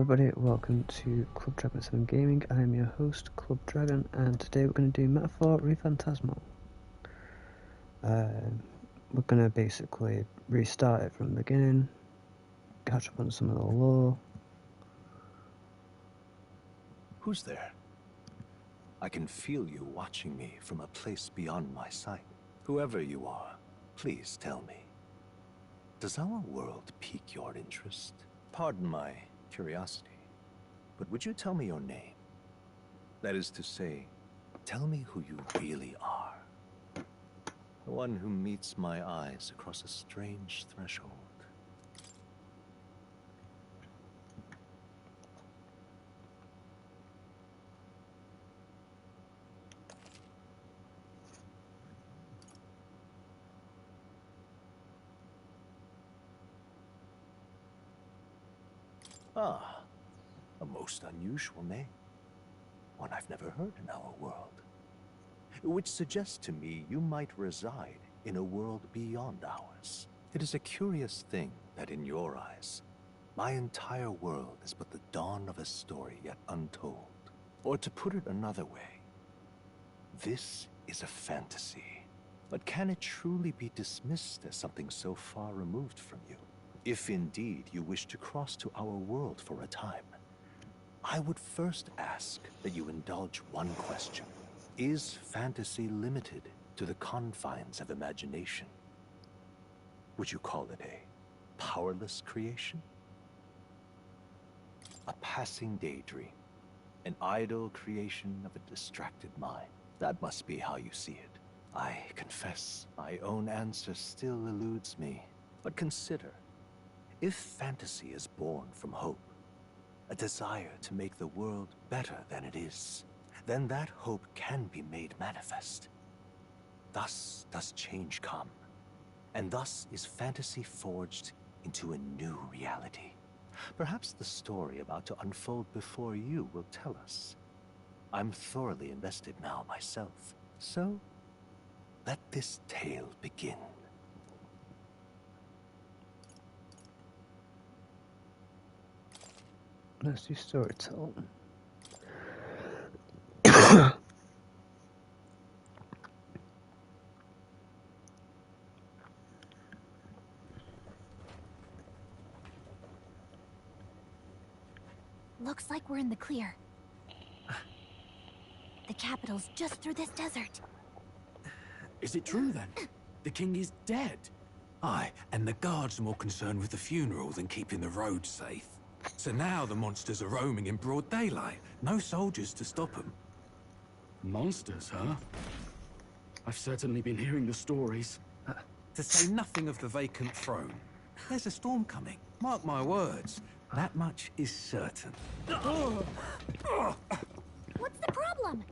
Everybody, welcome to Club Dragon 7 Gaming. I am your host, Club Dragon, and today we're going to do Metaphor Re-Phantasmal. We're going to basically restart it from the beginning, catch up on some of the lore. Who's there? I can feel you watching me from a place beyond my sight. Whoever you are, please tell me. Does our world pique your interest? Pardon my curiosity, but would you tell me your name? That is to say, tell me who you really are. The one who meets my eyes across a strange threshold. Ah, a most unusual name. One I've never heard in our world. Which suggests to me you might reside in a world beyond ours. It is a curious thing that in your eyes, my entire world is but the dawn of a story yet untold. Or to put it another way, this is a fantasy. But can it truly be dismissed as something so far removed from you? If indeed you wish to cross to our world for a time, I would first ask that you indulge one question. Is fantasy limited to the confines of imagination? Would you call it a powerless creation? A passing daydream? An idle creation of a distracted mind? That must be how you see it. I confess, my own answer still eludes me. But consider, if fantasy is born from hope, a desire to make the world better than it is, then that hope can be made manifest. Thus does change come, and thus is fantasy forged into a new reality. Perhaps the story about to unfold before you will tell us. I'm thoroughly invested now myself, so let this tale begin. Let's do storytelling. Looks like we're in the clear. The capital's just through this desert. Is it true then? The king is dead? Aye, and the guards are more concerned with the funeral than keeping the roads safe. So now the monsters are roaming in broad daylight. No soldiers to stop them. Monsters, huh? I've certainly been hearing the stories. To say nothing of the vacant throne. There's a storm coming. Mark my words. That much is certain. What's the problem?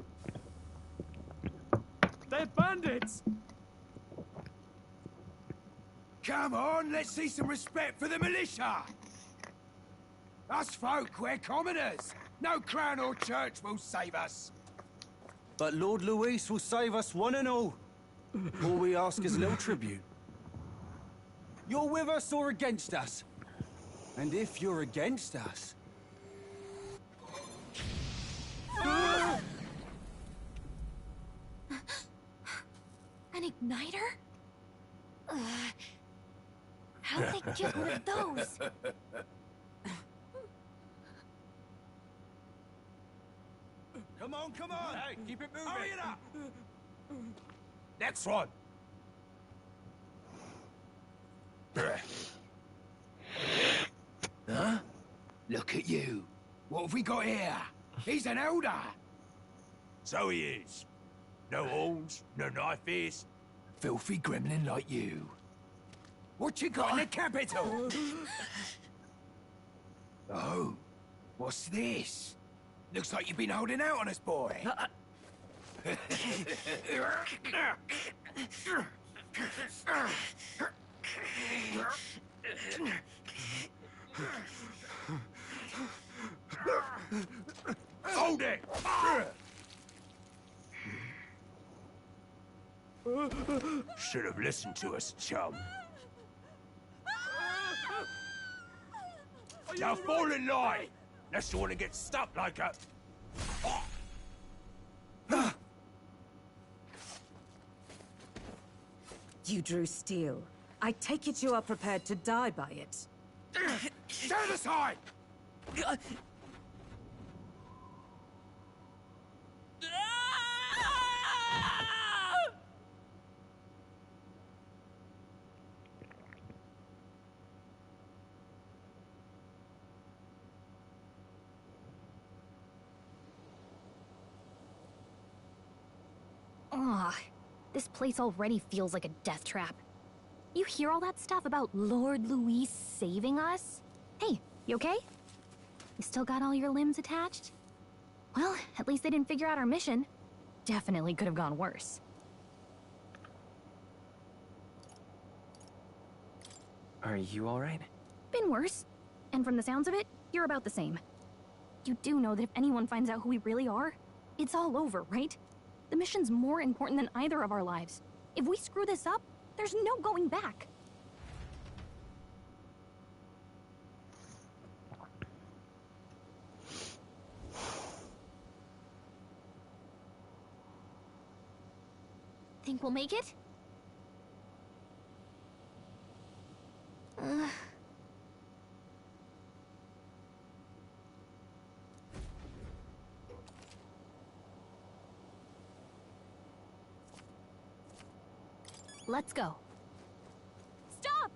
They're bandits! Come on, let's see some respect for the militia! Us folk, we're commoners. No crown or church will save us. But Lord Luis will save us one and all. All we ask is a little tribute. You're with us or against us? And if you're against us... An igniter? How'd they get one of those? Come on, come on! Hey, keep it moving! Hurry it up! Next one! Huh? Look at you. What have we got here? He's an elder. So he is. No horns, no knife ears. Filthy gremlin like you. What you got in the capital? Oh, what's this? Looks like you've been holding out on us, boy. Hold it! Should have listened to us, chum. Now fall in line! Unless you want to get stuck like a... You drew steel. I take it you are prepared to die by it. Stand aside! Ugh, this place already feels like a death trap. You hear all that stuff about Lord Louis saving us? Hey, you okay? You still got all your limbs attached? Well, at least they didn't figure out our mission. Definitely could have gone worse. Are you alright? Been worse. And from the sounds of it, you're about the same. You do know that if anyone finds out who we really are, it's all over, right? The mission's more important than either of our lives. If we screw this up, there's no going back. Think we'll make it? Let's go. Stop!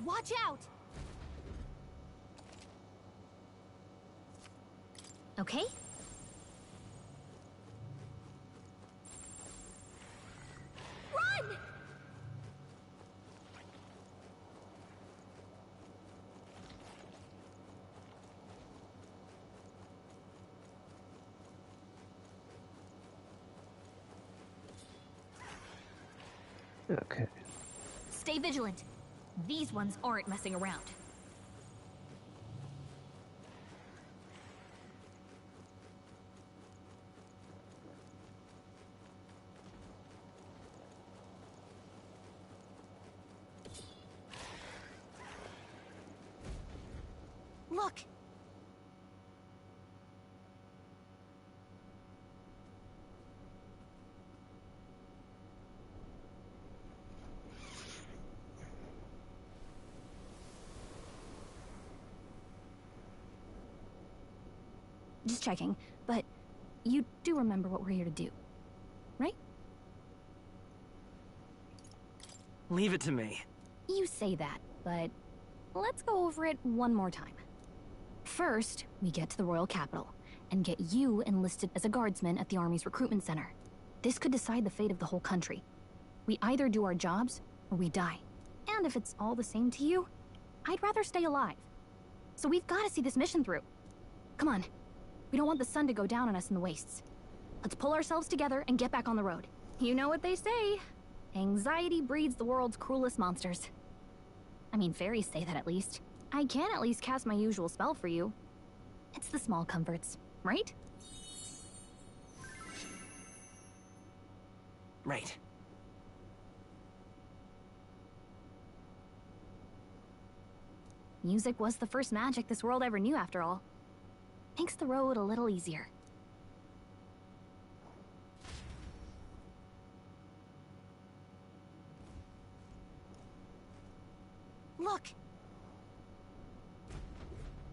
Watch out! Okay? Run! Okay. Stay vigilant. These ones aren't messing around. Look! Just checking, but you do remember what we're here to do, right? Leave it to me. You say that, but let's go over it one more time. First, we get to the royal capital and get you enlisted as a guardsman at the army's recruitment center. This could decide the fate of the whole country. We either do our jobs or we die. And if it's all the same to you, I'd rather stay alive. So we've got to see this mission through. Come on. We don't want the sun to go down on us in the wastes. Let's pull ourselves together and get back on the road. You know what they say. Anxiety breeds the world's cruelest monsters. I mean, fairies say that at least. I can at least cast my usual spell for you. It's the small comforts, right? Right. Music was the first magic this world ever knew, after all. Makes the road a little easier. Look!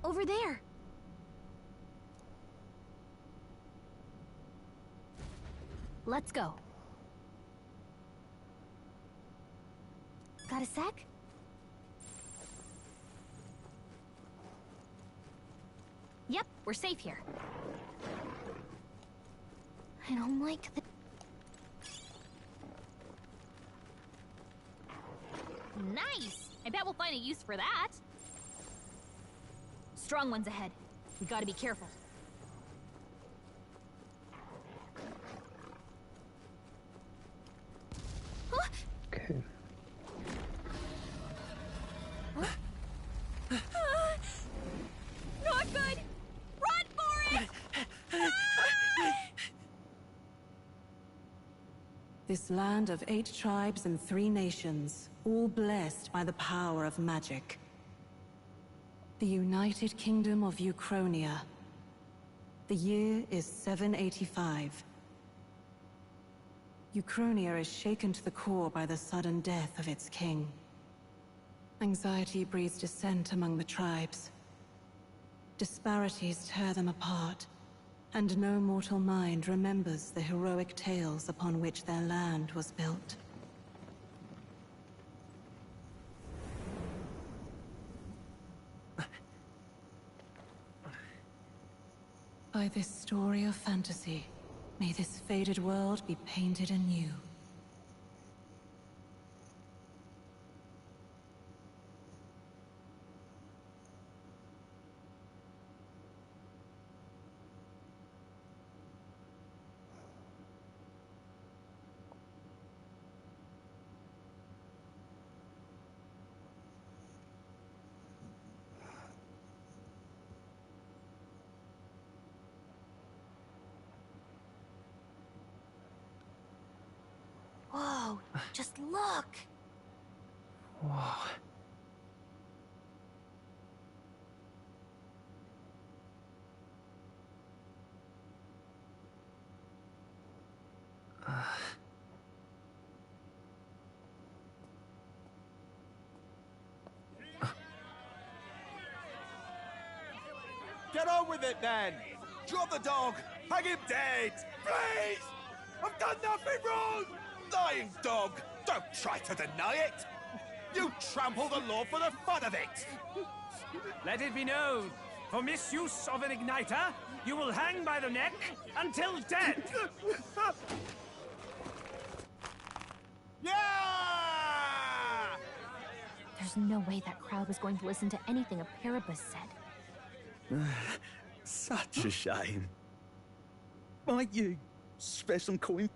Over there! Let's go. Got a sec? Yep, we're safe here. I don't like the... Nice! I bet we'll find a use for that. Strong ones ahead. We gotta be careful. Huh? Okay. Not good! Run for it! This land of 8 tribes and 3 nations, all blessed by the power of magic. The United Kingdom of Uchronia. The year is 785. Uchronia is shaken to the core by the sudden death of its king. Anxiety breeds dissent among the tribes. Disparities tear them apart, and no mortal mind remembers the heroic tales upon which their land was built. By this story of fantasy, may this faded world be painted anew. Whoa, just look! Whoa. Get on with it, then! Drop the dog! Hang him dead! Please! I've done nothing wrong! Lying dog! Don't try to deny it! You trample the law for the fun of it! Let it be known, for misuse of an igniter, you will hang by the neck until dead! Yeah! There's no way that crowd was going to listen to anything a Paribus said. Such a shame. Might you spare some coin?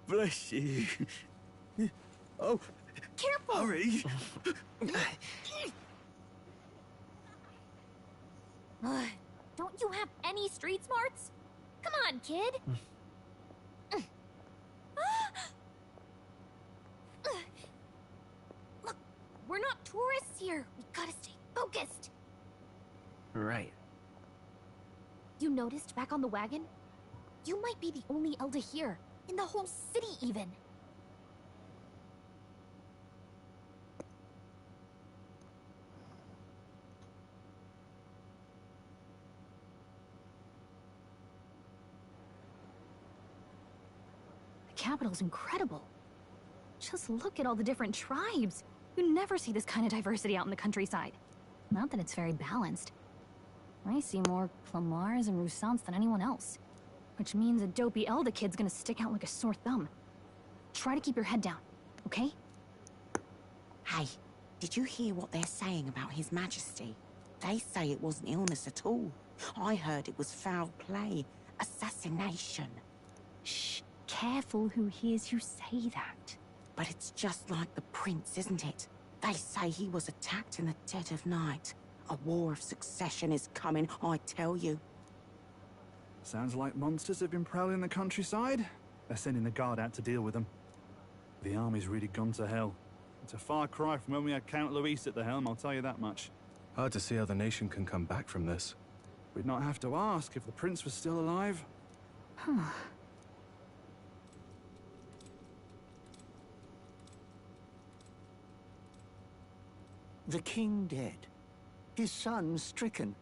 Bless you. Oh, Careful! hurry. Don't you have any street smarts? Come on, kid! Look, we're not tourists here. We gotta stay focused. Right. You noticed back on the wagon? You might be the only Elder here, in the whole city even. The capital's incredible. Just look at all the different tribes. You never see this kind of diversity out in the countryside. Not that it's very balanced. I see more Clamars and Roussants than anyone else. Which means a dopey Elda kid's gonna stick out like a sore thumb. Try to keep your head down, okay? Hey, did you hear what they're saying about His Majesty? They say it wasn't illness at all. I heard it was foul play, assassination. Shh, careful who hears you say that. But it's just like the prince, isn't it? They say he was attacked in the dead of night. A war of succession is coming, I tell you. Sounds like monsters have been prowling the countryside. They're sending the guard out to deal with them. The army's really gone to hell. It's a far cry from when we had Count Luis at the helm, I'll tell you that much. Hard to see how the nation can come back from this. We'd not have to ask if the prince was still alive. Huh. The king dead. His son stricken.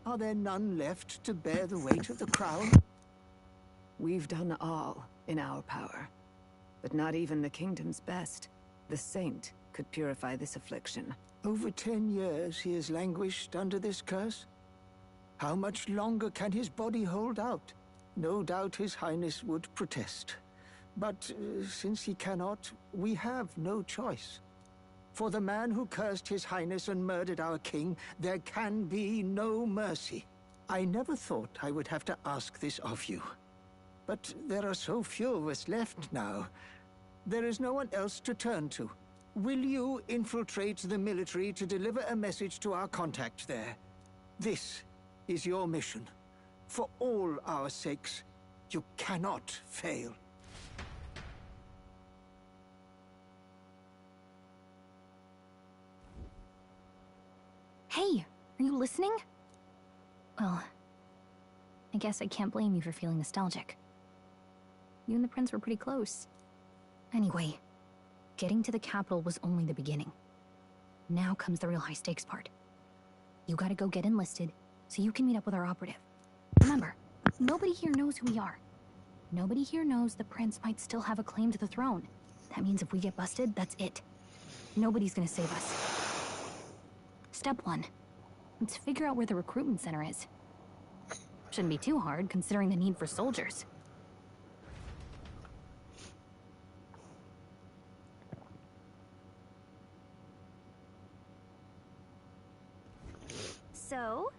Are there none left to bear the weight of the crown? We've done all in our power. But not even the kingdom's best, the saint, could purify this affliction. Over 10 years he has languished under this curse. How much longer can his body hold out? No doubt his highness would protest. But since he cannot, we have no choice. For the man who cursed his highness and murdered our king, there can be no mercy. I never thought I would have to ask this of you. But there are so few of us left now. There is no one else to turn to. Will you infiltrate the military to deliver a message to our contact there? This is your mission. For all our sakes, You cannot fail. Hey, are you listening? Well, I guess I can't blame you for feeling nostalgic. You and the prince were pretty close. Anyway, getting to the capital was only the beginning. Now comes the real high-stakes part. You gotta go get enlisted, so you can meet up with our operative. Remember, nobody here knows who we are. Nobody here knows the prince might still have a claim to the throne. That means if we get busted, that's it. Nobody's gonna save us. Step 1. Let's figure out where the recruitment center is. Shouldn't be too hard, considering the need for soldiers. So?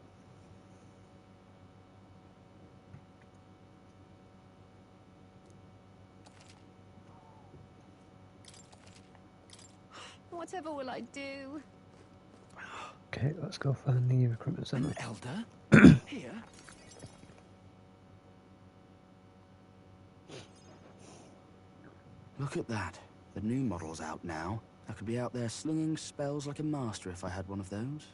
Whatever will I do? Okay, let's go find the recruitment center. Elder? Here? Look at that. The new model's out now. I could be out there slinging spells like a master if I had one of those.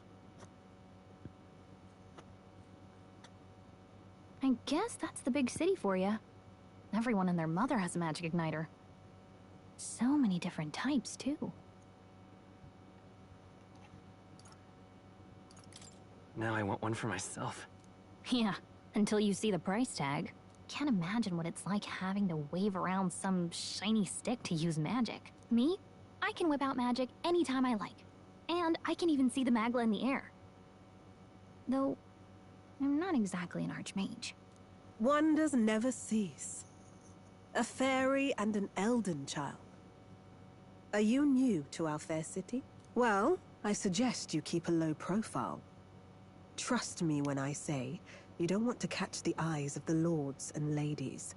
I guess that's the big city for you. Everyone and their mother has a magic igniter. So many different types, too. Now I want one for myself. Yeah, until you see the price tag. Can't imagine what it's like having to wave around some shiny stick to use magic. Me? I can whip out magic anytime I like. And I can even see the magla in the air. Though, I'm not exactly an archmage. Wonders never cease. A fairy and an elden child. Are you new to our fair city? Well, I suggest you keep a low profile. Trust me when I say you don't want to catch the eyes of the lords and ladies.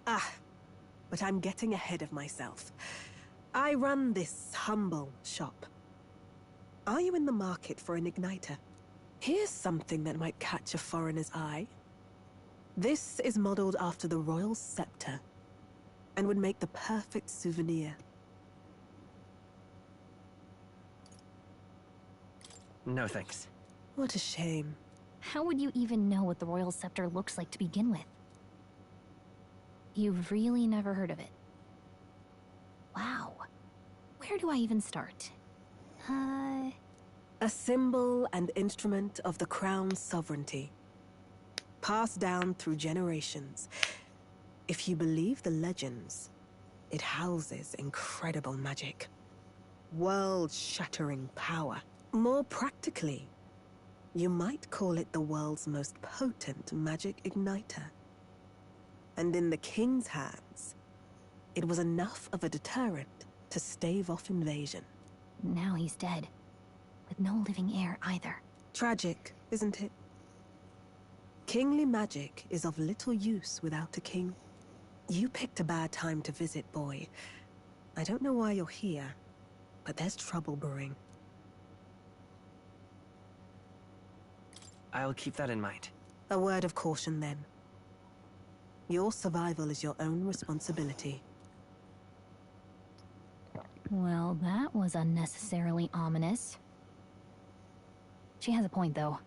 But I'm getting ahead of myself. I run this humble shop. Are you in the market for an igniter? Here's something that might catch a foreigner's eye. This is modeled after the royal scepter and would make the perfect souvenir. No thanks. What a shame. How would you even know what the royal scepter looks like to begin with? You've really never heard of it. Wow. Where do I even start? A symbol and instrument of the crown's sovereignty. Passed down through generations. If you believe the legends, it houses incredible magic. World-shattering power. More practically, you might call it the world's most potent magic igniter. And in the king's hands, it was enough of a deterrent to stave off invasion. Now he's dead. With no living heir either. Tragic, isn't it? Kingly magic is of little use without a king. You picked a bad time to visit, boy. I don't know why you're here, but there's trouble brewing. I'll keep that in mind. A word of caution, then. Your survival is your own responsibility. Well, that was unnecessarily ominous. She has a point, though.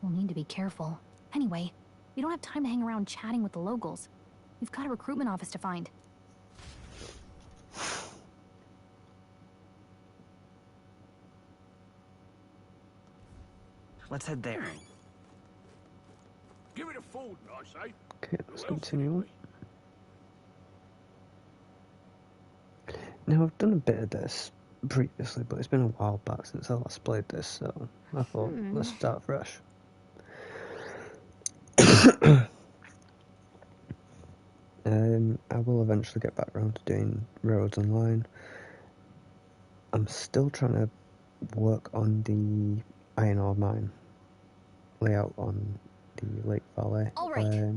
We'll need to be careful. Anyway, we don't have time to hang around chatting with the locals. We've got a recruitment office to find. Let's head there. Give it a fold, I say. Okay, let's continue. Now, I've done a bit of this previously, but it's been a while back since I last played this, so I thought, let's start fresh. I will eventually get back around to doing roads online. I'm still trying to work on the iron ore mine layout on the Lake Valley. All right.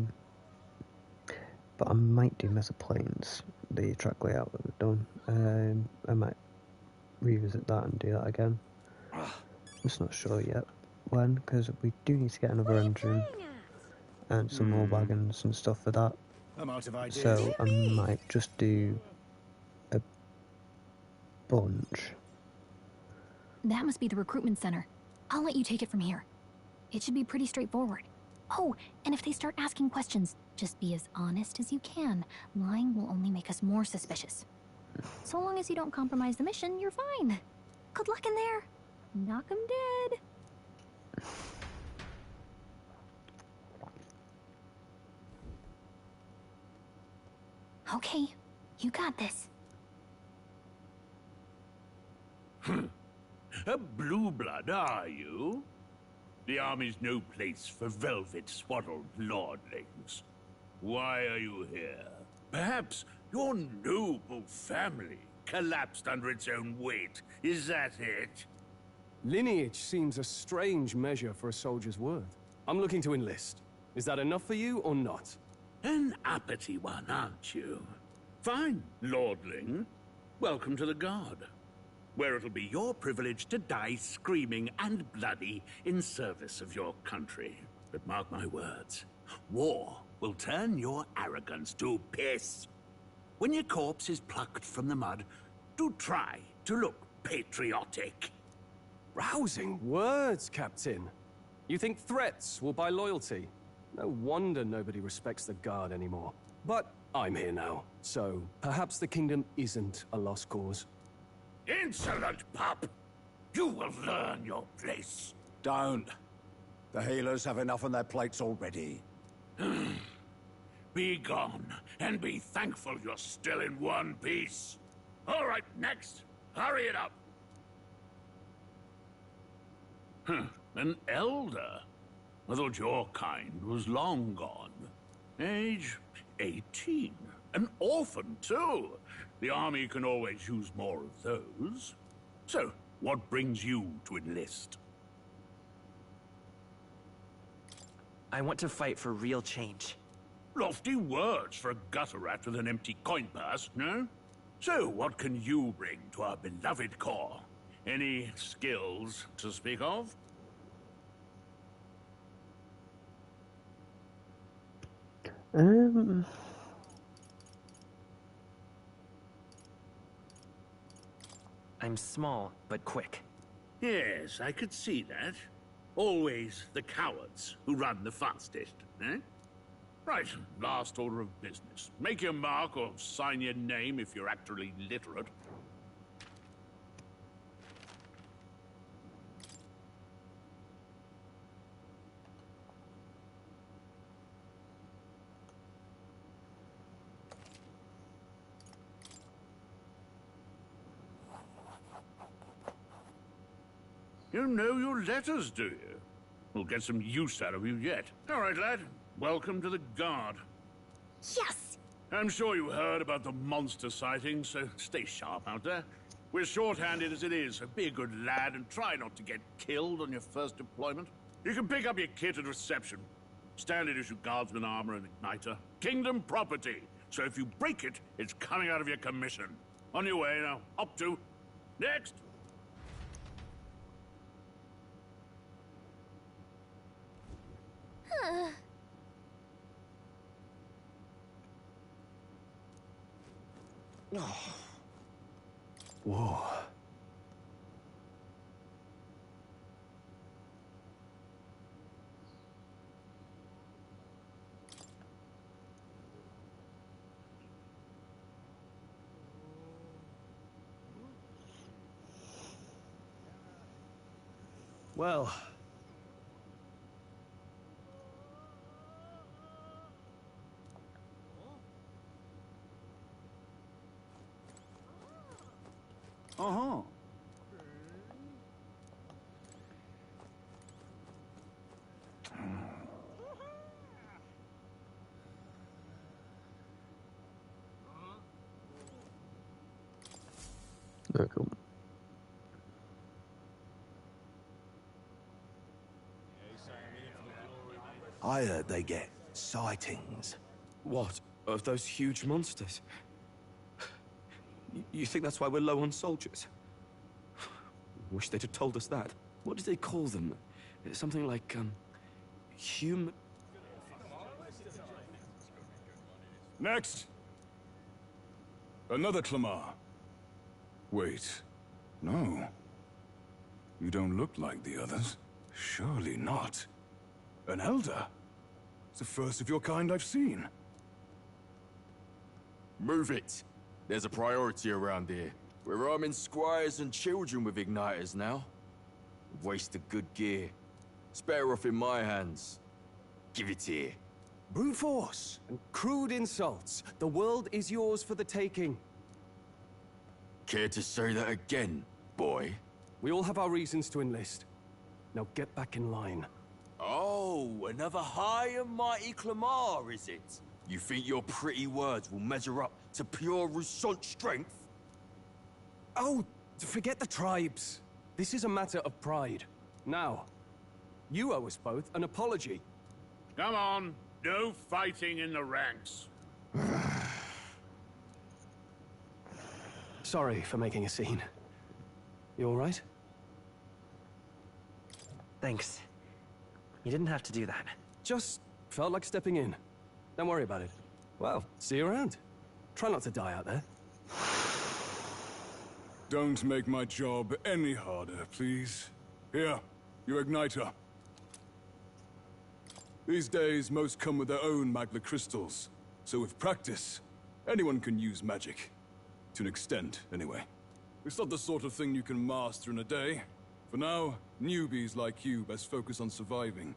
But I might do Mesa Plains, the track layout that we've done. I might revisit that and do that again. I'm just not sure yet when, because we do need to get another engine and some more wagons and stuff for that. I'm out of ideas. So I might just do a bunch. That must be the recruitment center. I'll let you take it from here. It should be pretty straightforward. Oh, and if they start asking questions, just be as honest as you can. Lying will only make us more suspicious. So long as you don't compromise the mission, you're fine. Good luck in there. Knock 'em dead. Okay, you got this. A blue blood, are you? The army's no place for velvet-swaddled lordlings. Why are you here? Perhaps your noble family collapsed under its own weight. Is that it? Lineage seems a strange measure for a soldier's worth. I'm looking to enlist. Is that enough for you or not? An uppity one, aren't you? Fine, lordling. Welcome to the Guard, where it'll be your privilege to die screaming and bloody in service of your country. But mark my words, war will turn your arrogance to piss. When your corpse is plucked from the mud, do try to look patriotic. Rousing words, Captain. You think threats will buy loyalty? No wonder nobody respects the Guard anymore. But I'm here now, so perhaps the kingdom isn't a lost cause. Insolent pup! You will learn your place. Don't. The healers have enough on their plates already. Be gone, and be thankful you're still in one piece. All right, next. Hurry it up. An elder? I thought your kind was long gone. Age 18. An orphan, too. The army can always use more of those. So, what brings you to enlist? I want to fight for real change. Lofty words for a gutter rat with an empty coin purse, no? So, what can you bring to our beloved corps? Any skills to speak of? I'm small, but quick. Yes, I could see that. Always the cowards who run the fastest, eh? Right, last order of business. Make your mark or sign your name if you're actually literate. You know your letters, do you? We'll get some use out of you yet. All right, lad. Welcome to the Guard. Yes! I'm sure you heard about the monster sightings, so stay sharp out there. We're short-handed as it is, so be a good lad and try not to get killed on your first deployment. You can pick up your kit at reception. Standard issue guardsman armor and igniter. Kingdom property. So if you break it, it's coming out of your commission. On your way now. Up to. Next! Whoa. Well. Uh-huh. Very cool. I heard they get sightings. What? Of those huge monsters? You think that's why we're low on soldiers? Wish they'd have told us that. What did they call them? Something like, Next! Another Clamar. Wait. No. You don't look like the others. Surely not. An elder? It's the first of your kind I've seen. Move it. There's a priority around here. We're arming squires and children with igniters now. Waste of good gear. It's better off in my hands. Give it here. Brute force and crude insults. The world is yours for the taking. Care to say that again, boy? We all have our reasons to enlist. Now get back in line. Oh, another high and mighty Clamar, is it? You think your pretty words will measure up to pure Rousant strength? Oh, forget the tribes. This is a matter of pride. Now, you owe us both an apology. Come on, no fighting in the ranks. Sorry for making a scene. You all right? Thanks. You didn't have to do that. Just felt like stepping in. Don't worry about it. Well, see you around. Try not to die out there. Don't make my job any harder, please. Here, your igniter. These days, most come with their own magna crystals. So with practice, anyone can use magic. To an extent, anyway. It's not the sort of thing you can master in a day. For now, newbies like you best focus on surviving.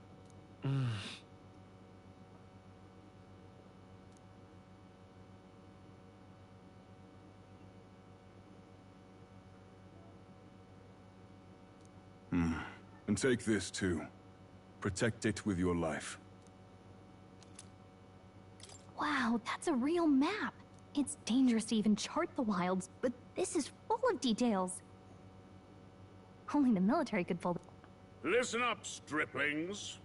And take this too. Protect it with your life. Wow, that's a real map. It's dangerous to even chart the wilds, but this is full of details. Only the military could pull. Listen up, striplings.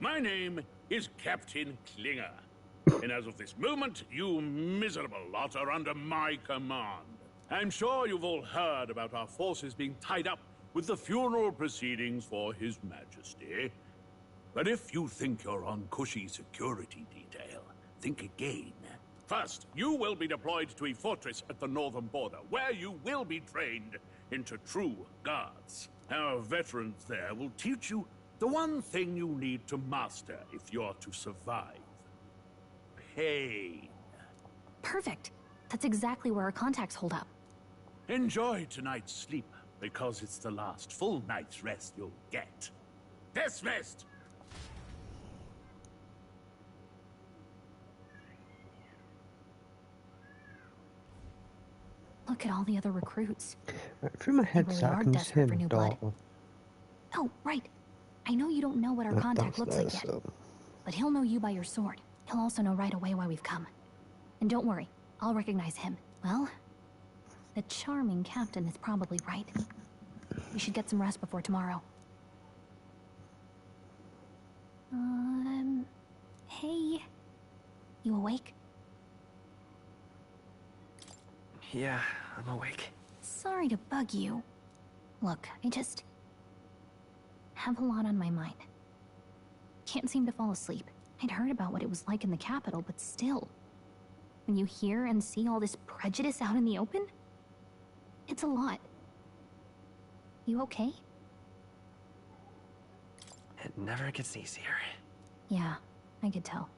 My name is Captain Klinger. And as of this moment, you miserable lot are under my command. I'm sure you've all heard about our forces being tied up with the funeral proceedings for His Majesty. But if you think you're on cushy security detail, think again. First, you will be deployed to a fortress at the northern border, where you will be trained into true guards. Our veterans there will teach you the one thing you need to master if you're to survive. Pain. Perfect. That's exactly where our contacts hold up. Enjoy tonight's sleep, because it's the last full night's rest you'll get. Dismissed! Look at all the other recruits. Right, through my They headset, really I are can just hear desperate for my new blood. daughter. Oh, right. I know you don't know what our contact looks like yet, but he'll know you by your sword. He'll also know right away why we've come. And don't worry, I'll recognize him. Well, the charming captain is probably right. We should get some rest before tomorrow. Hey. You awake? Yeah, I'm awake. Sorry to bug you. Look, I just have a lot on my mind. Can't seem to fall asleep. I'd heard about what it was like in the capital, but still. When you hear and see all this prejudice out in the open, it's a lot. You okay? It never gets easier. Yeah, I could tell.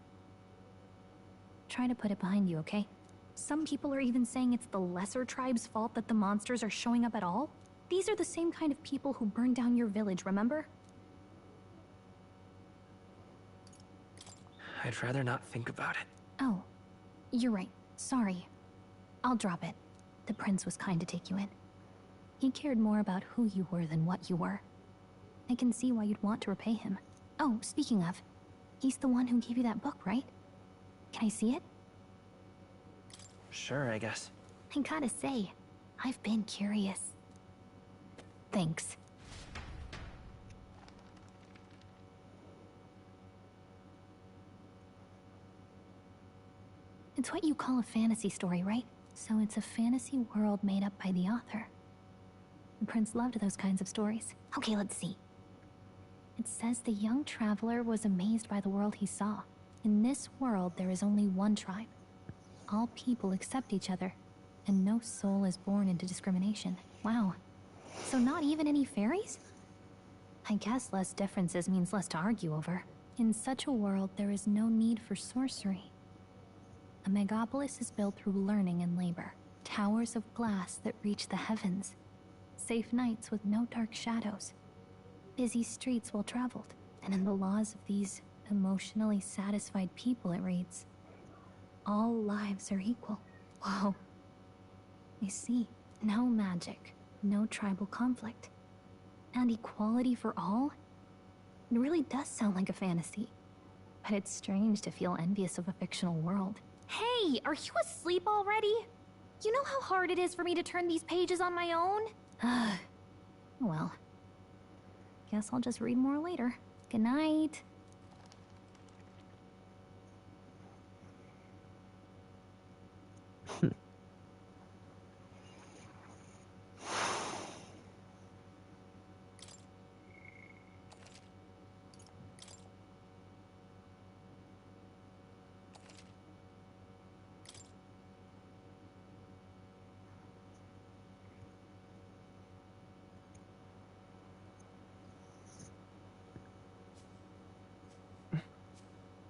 Try to put it behind you, okay? Some people are even saying it's the lesser tribe's fault that the monsters are showing up at all. These are the same kind of people who burned down your village, remember? I'd rather not think about it. Oh, you're right. Sorry. I'll drop it. The prince was kind to take you in. He cared more about who you were than what you were. I can see why you'd want to repay him. Oh, speaking of, he's the one who gave you that book, right? Can I see it? Sure, I guess. I gotta say, I've been curious. Thanks. It's what you call a fantasy story, right? So it's a fantasy world made up by the author. The prince loved those kinds of stories. Okay, let's see. It says the young traveler was amazed by the world he saw. In this world, there is only one tribe. all people accept each other, and no soul is born into discrimination. Wow. So not even any fairies? I guess less differences means less to argue over. In such a world, there is no need for sorcery. A megapolis is built through learning and labor. Towers of glass that reach the heavens. Safe nights with no dark shadows. Busy streets well traveled. And in the laws of these emotionally satisfied people, it reads, all lives are equal. Whoa. I see. No magic, no tribal conflict, and equality for all? It really does sound like a fantasy. But it's strange to feel envious of a fictional world. Hey, are you asleep already? You know how hard it is for me to turn these pages on my own? Well, guess I'll just read more later. Good night.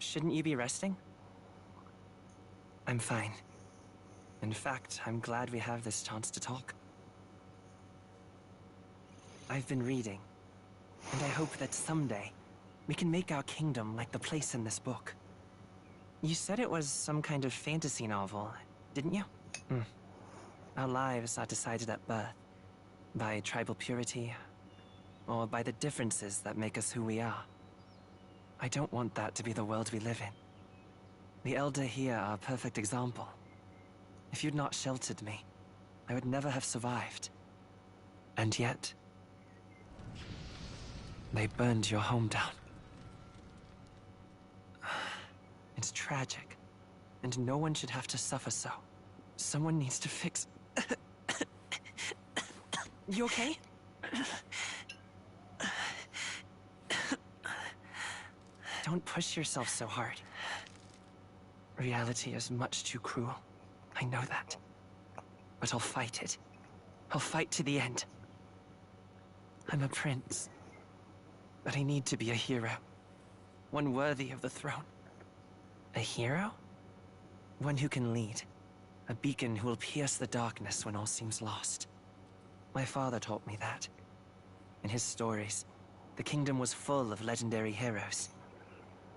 Shouldn't you be resting? I'm fine. In fact, I'm glad we have this chance to talk. I've been reading, and I hope that someday we can make our kingdom like the place in this book. You said it was some kind of fantasy novel, didn't you? Our lives are decided at birth, by tribal purity, or by the differences that make us who we are. I don't want that to be the world we live in. The Elder here are a perfect example. If you'd not sheltered me, I would never have survived. And yet, they burned your home down. It's tragic, and no one should have to suffer so. Someone needs to fix... You okay? Don't push yourself so hard. Reality is much too cruel. I know that. But I'll fight it. I'll fight to the end. I'm a prince. But I need to be a hero. One worthy of the throne. A hero? One who can lead. A beacon who will pierce the darkness when all seems lost. My father taught me that. In his stories, the kingdom was full of legendary heroes.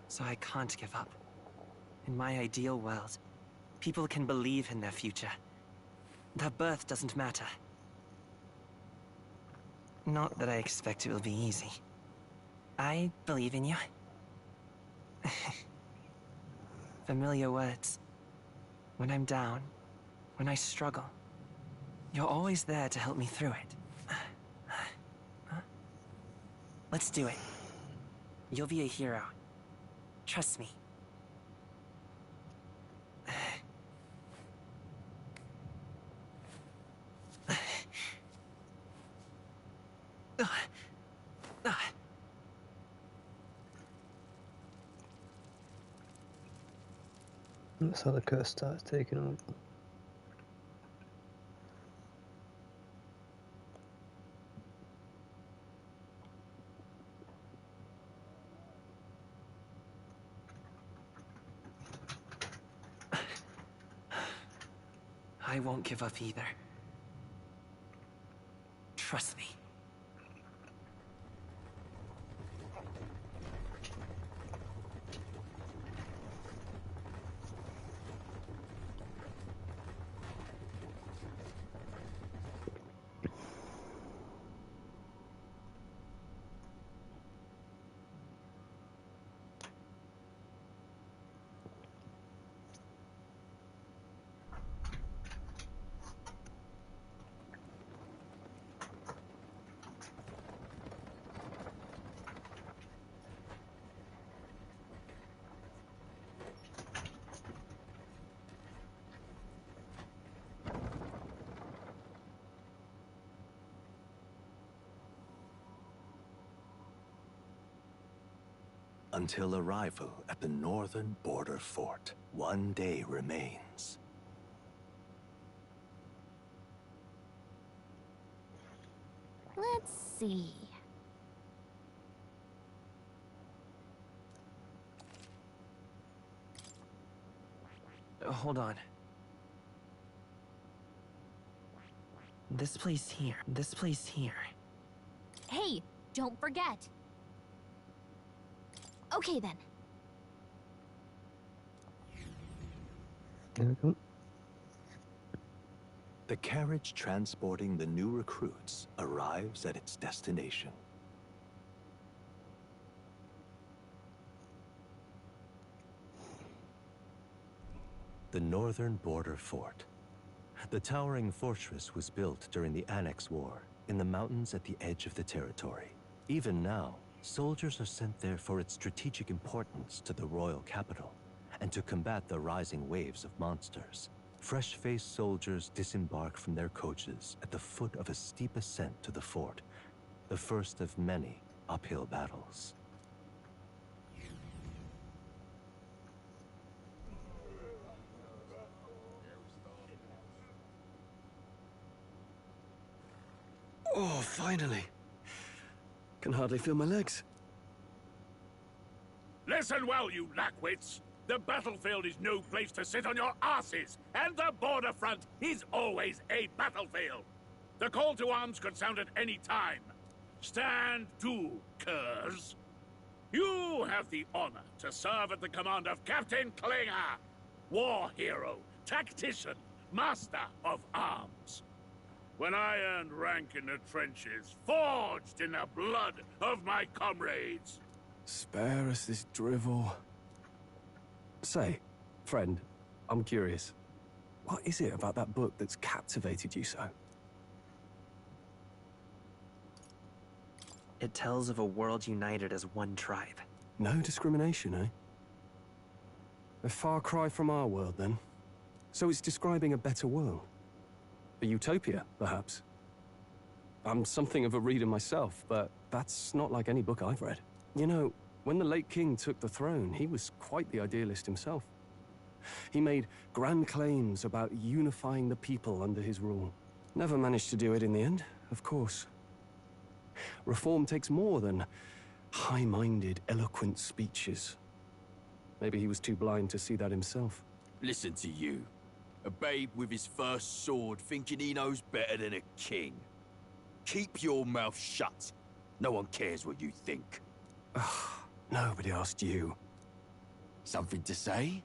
So I can't give up. In my ideal world, people can believe in their future. Their birth doesn't matter. Not that I expect it will be easy. I believe in you. Familiar words. When I'm down, when I struggle, you're always there to help me through it. Let's do it. You'll be a hero. Trust me. That's how the curse starts taking over. I won't give up either. Trust me. Until arrival at the northern border fort, one day remains. Let's see. Hold on. This place here. This place here. Hey, don't forget. Okay then. There we go. The carriage transporting the new recruits arrives at its destination. The northern border fort. The towering fortress was built during the Annex War in the mountains at the edge of the territory. Even now, soldiers are sent there for its strategic importance to the royal capital and to combat the rising waves of monsters. Fresh-faced soldiers disembark from their coaches at the foot of a steep ascent to the fort, the first of many uphill battles. Oh, finally. Can hardly feel my legs. Listen well, you lackwits. The battlefield is no place to sit on your asses, and the border front is always a battlefield. The call to arms could sound at any time. Stand to, curs. You have the honor to serve at the command of Captain Klinger, war hero, tactician, master of arms. When I earned rank in the trenches, forged in the blood of my comrades. Spare us this drivel. Say, friend, I'm curious. What is it about that book that's captivated you so? It tells of a world united as one tribe. No discrimination, eh? A far cry from our world, then. So it's describing a better world. A utopia, perhaps. I'm something of a reader myself, but that's not like any book I've read. You know, when the late king took the throne, he was quite the idealist himself. He made grand claims about unifying the people under his rule. Never managed to do it in the end, of course. Reform takes more than high-minded, eloquent speeches. Maybe he was too blind to see that himself. Listen to you. A babe with his first sword thinking he knows better than a king. Keep your mouth shut. No one cares what you think. Nobody asked you. Something to say?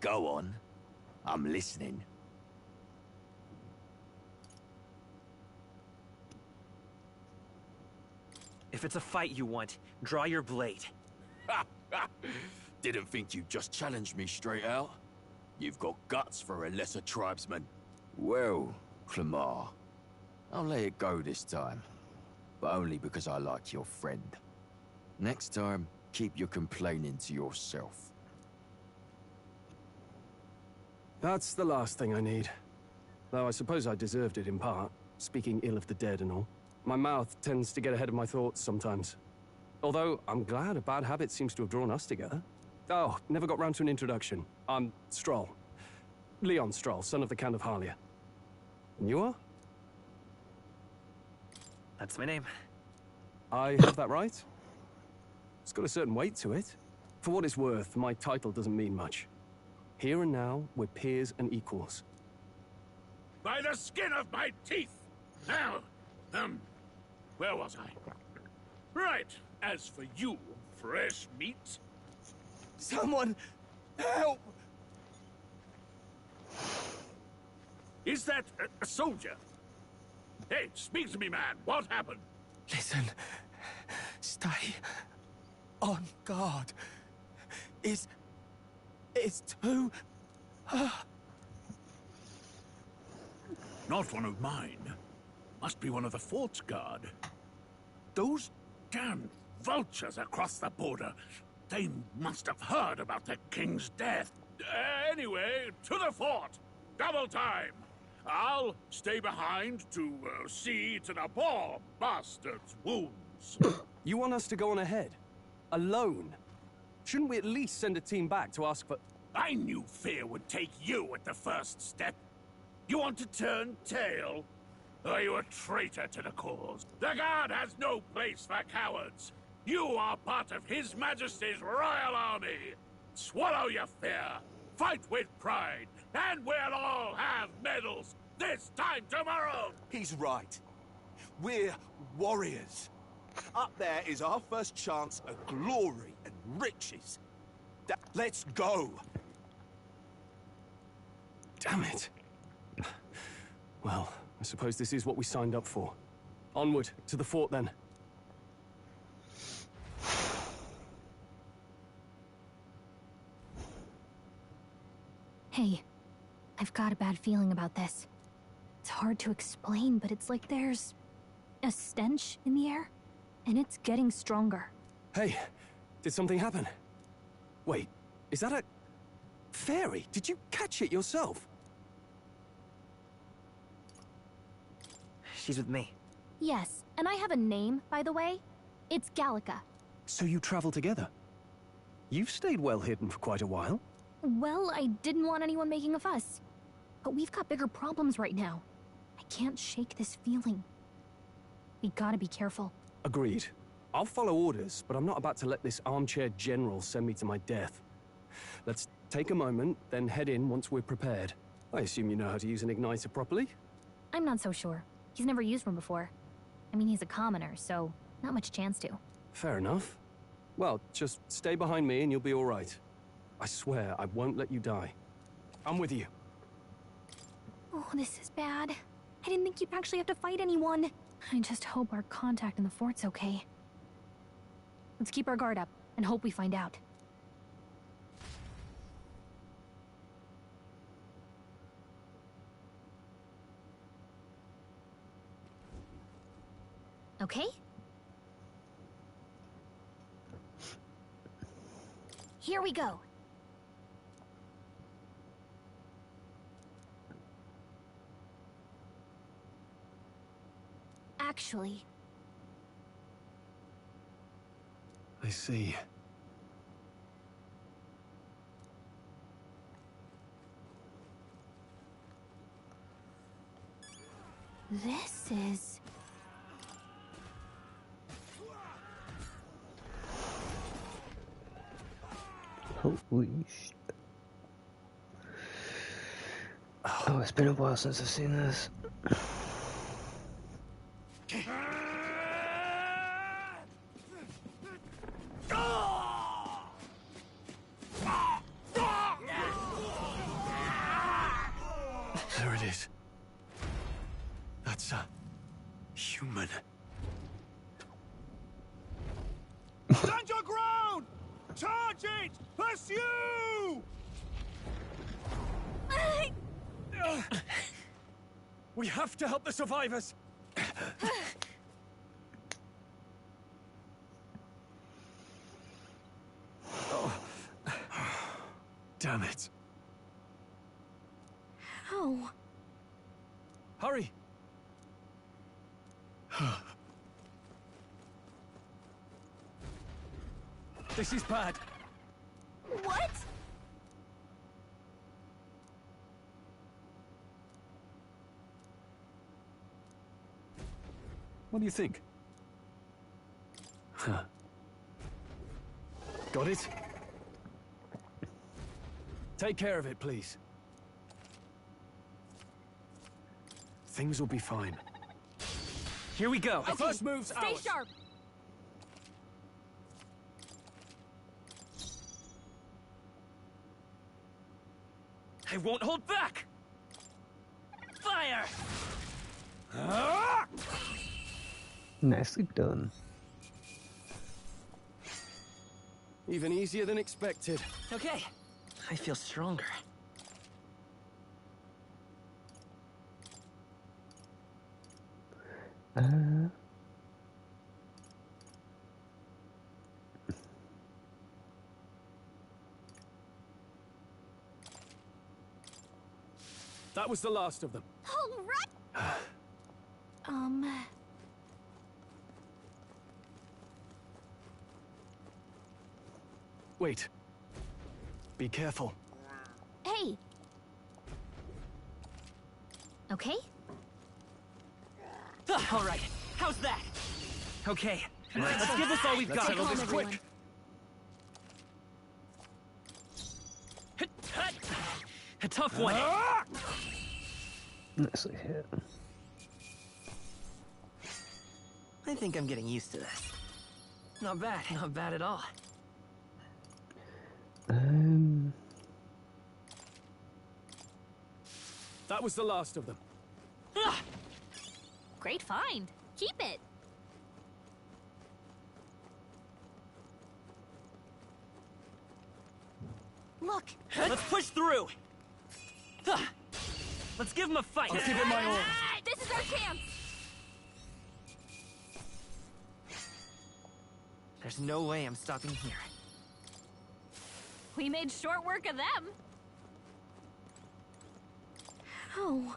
Go on. I'm listening. If it's a fight you want, draw your blade. Didn't think you'd just challenge me straight out. You've got guts for a lesser tribesman. Well, Clemar, I'll let it go this time. But only because I like your friend. Next time, keep your complaining to yourself. That's the last thing I need. Though I suppose I deserved it in part, speaking ill of the dead and all. My mouth tends to get ahead of my thoughts sometimes. Although, I'm glad a bad habit seems to have drawn us together. Oh, never got round to an introduction. I'm Stroll. Leon Stroll, son of the Count of Harlia. And you are? That's my name. I have that right? It's got a certain weight to it. For what it's worth, my title doesn't mean much. Here and now, we're peers and equals. By the skin of my teeth! Now, where was I? Right, as for you, fresh meat... Someone, help! Is that a soldier? Hey, speak to me, man. What happened? Listen, stay on guard. It's too... Not one of mine. Must be one of the fort's guard. Those damned vultures across the border. They must have heard about the king's death. Anyway, to the fort. Double time. I'll stay behind to see to the poor bastard's wounds. You want us to go on ahead? Alone? Shouldn't we at least send a team back to ask for... I knew fear would take you at the first step. You want to turn tail? Are you a traitor to the cause? The Guard has no place for cowards. You are part of His Majesty's Royal Army. Swallow your fear, fight with pride, and we'll all have medals this time tomorrow! He's right. We're warriors. Up there is our first chance at glory and riches. Let's go! Damn it. Well, I suppose this is what we signed up for. Onward, to the fort then. Hey, I've got a bad feeling about this. It's hard to explain, but it's like there's a stench in the air, and it's getting stronger. Hey, did something happen? Wait, is that a fairy? Did you catch it yourself? She's with me. Yes, and I have a name, by the way. It's Gallica. So you travel together? You've stayed well hidden for quite a while. Well, I didn't want anyone making a fuss. But we've got bigger problems right now. I can't shake this feeling. We gotta be careful. Agreed. I'll follow orders, but I'm not about to let this armchair general send me to my death. Let's take a moment, then head in once we're prepared. I assume you know how to use an igniter properly? I'm not so sure. He's never used one before. I mean, he's a commoner, so not much chance to. Fair enough. Well, just stay behind me and you'll be all right. I swear I won't let you die. I'm with you. Oh, this is bad. I didn't think you'd actually have to fight anyone. I just hope our contact in the fort's okay. Let's keep our guard up and hope we find out. Okay? Here we go. Actually, I see. this is... Holy shit. Oh, it's been a while since I've seen this. There it is. That's a human. Stand your ground! Charge it! Pursue! We have to help the survivors! Oh. Damn it. How? Hurry! This is bad. What? What do you think? Huh. Got it? Take care of it, please. Things will be fine. Here we go. Okay, First move's stay ours. sharp. I won't hold back! Fire! Nicely done. Even easier than expected. Okay, I feel stronger. That was the last of them. All right. Wait. Be careful. Hey. Okay? All right, how's that? Okay, let's give this all we've got. Settle this quick. A tough one. Let's see here. I think I'm getting used to this. Not bad at all. That was the last of them. Great find. Keep it. Look. Let's push through. Let's give him a fight. I'll give it my all. This is our chance. There's no way I'm stopping here. We made short work of them. Oh.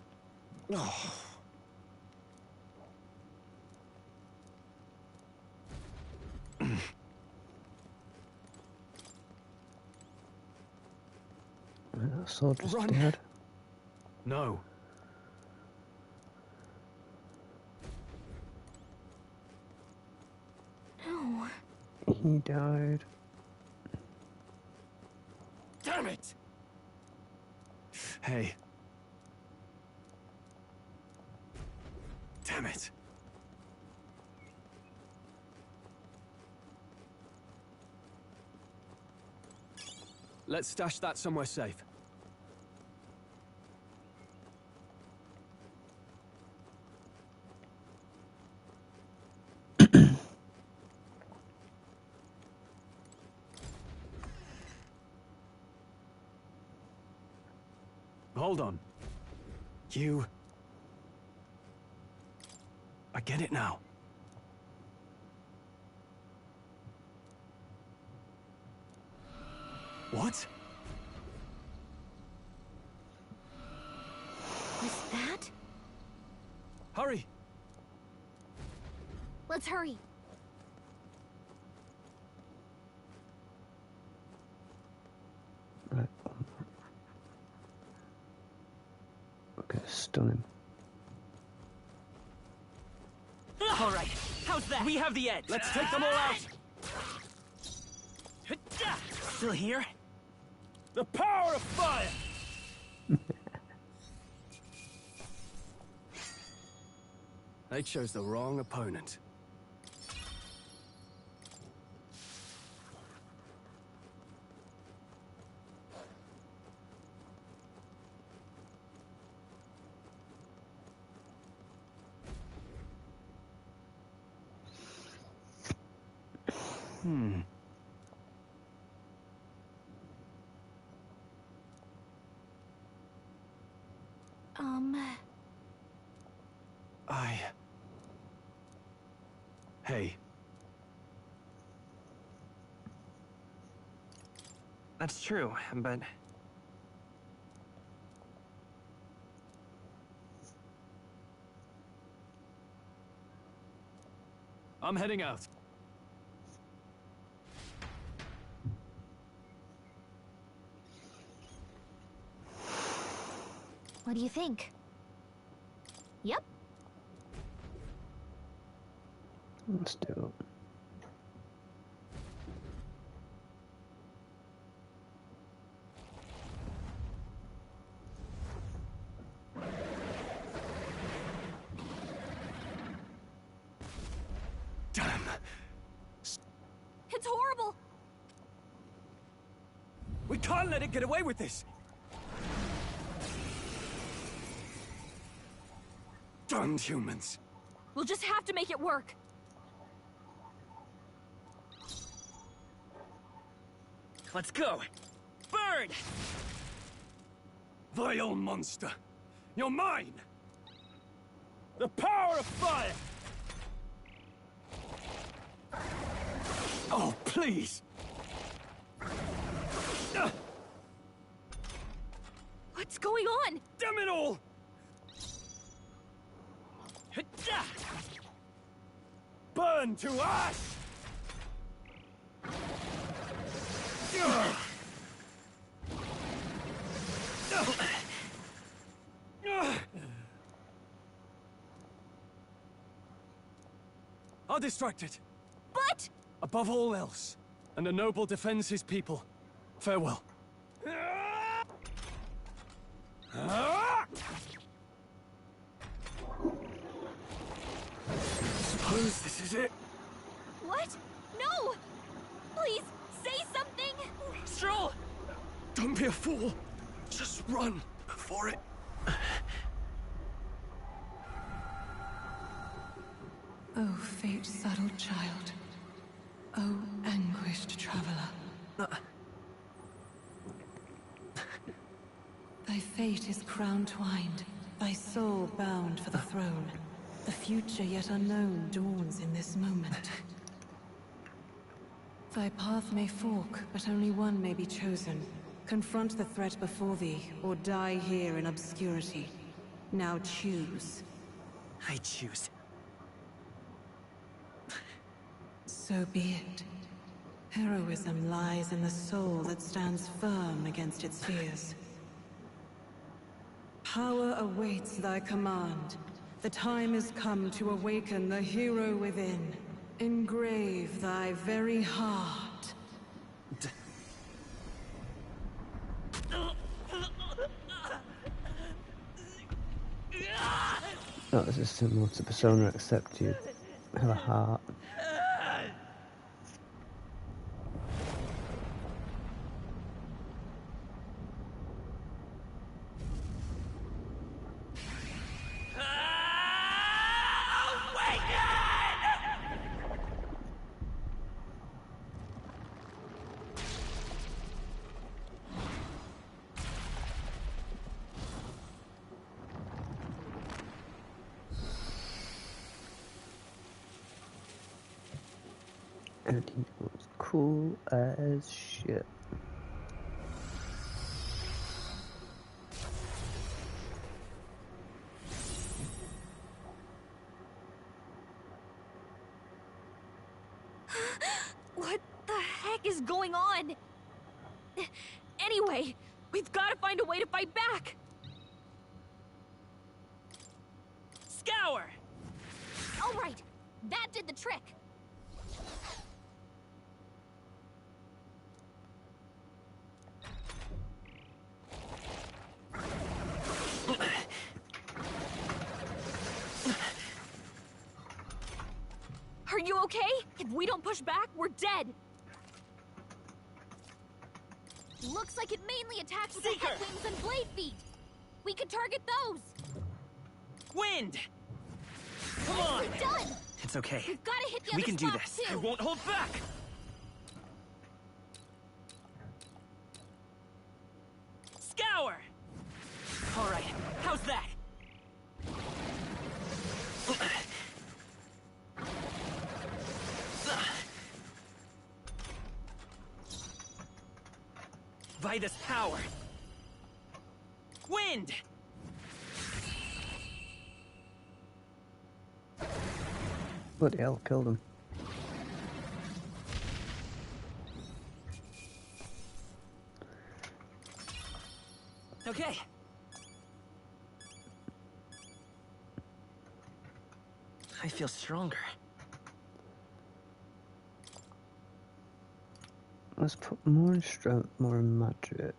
That soldier's Run. dead. No. No. He died. Damn it! Hey. Damn it. Let's stash that somewhere safe. Hold on. You... I get it now. What? Was that? Hurry! Let's hurry. Right. Okay, stun him. All right, how's that? We have the edge. Let's take them all out! Still here? The power of fire! They chose the wrong opponent. Hey. That's true, but... I'm heading out. What do you think? Yep. Let's do it. Damn. It's horrible. We can't let it get away with this. Damned humans. We'll just have to make it work. Let's go! Burn! Vile monster. You're mine! The power of fire! Oh, please! What's going on? Damn it all! Burn to ash! are distracted. But... Above all else, and a noble defends his people. Farewell. Suppose this is it. What? No! Please, say something! Stroll! Don't be a fool. Just run for it. Oh, fate-saddled child. Oh, anguished traveler. Thy fate is crown-twined, thy soul bound for the throne. The future yet unknown dawns in this moment. Thy path may fork, but only one may be chosen. Confront the threat before thee, or die here in obscurity. Now choose. I choose. So be it. Heroism lies in the soul that stands firm against its fears. Power awaits thy command. The time is come to awaken the hero within. Engrave thy very heart. Oh, this is similar to Persona, except you have a heart. And he was cool as shit. What the heck is going on? Anyway, we've got to find a way to fight back. Scour! All right, that did the trick. Are you okay? If we don't push back, we're dead. Looks like it mainly attacks with the head wings and blade feet. We could target those. Wind! Come on! Done! It's okay. We've got to hit the We other can do spots, this. too. I won't hold back! Scour! All right, how's that? Vitus power! Wind! Bloody hell, killed him. Okay. I feel stronger. Let's put more in strength, more in magic.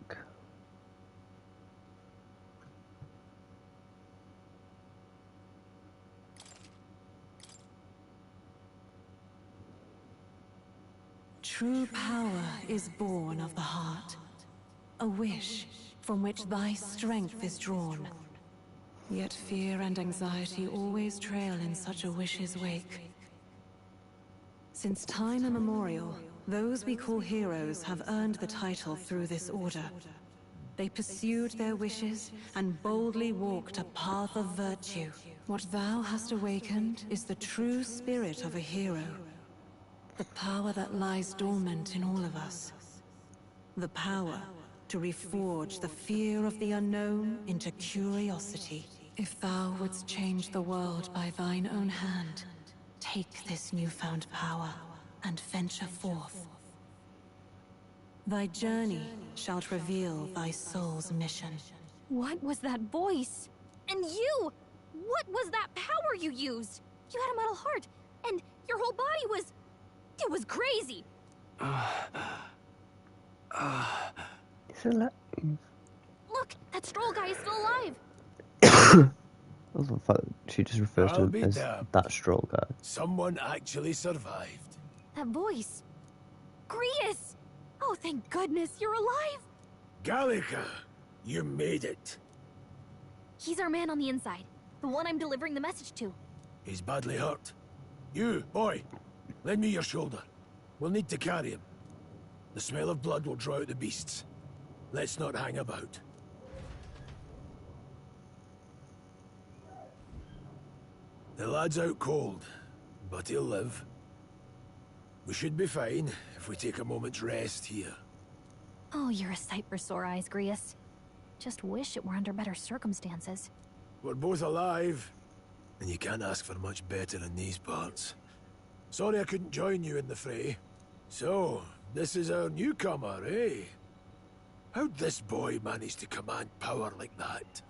True power is born of the heart. A wish from which thy strength is drawn. Yet fear and anxiety always trail in such a wish's wake. Since time immemorial, those we call heroes have earned the title through this order. They pursued their wishes and boldly walked a path of virtue. What thou hast awakened is the true spirit of a hero. The power that lies dormant in all of us. The power to reforge the fear of the unknown into curiosity. If thou wouldst change the world by thine own hand, take this newfound power and venture forth. Thy journey shalt reveal thy soul's mission. What was that voice? And you! What was that power you used? You had a metal heart, and Your whole body was... It was crazy! Is it like... Look, that stroll guy is still alive! I love the fact that she just refers to I'll him be as damned. that stroll guy. Someone actually survived. That voice. Grius! Oh, thank goodness, you're alive! Gallica, you made it. He's our man on the inside. The one I'm delivering the message to. He's badly hurt. You, boy, lend me your shoulder. We'll need to carry him. The smell of blood will draw out the beasts. Let's not hang about. The lad's out cold, but he'll live. We should be fine if we take a moment's rest here. Oh, you're a sight for sore eyes, Grius. Just wish it were under better circumstances. We're both alive, and you can't ask for much better in these parts. Sorry I couldn't join you in the fray. So, this is our newcomer, eh? How'd this boy manage to command power like that?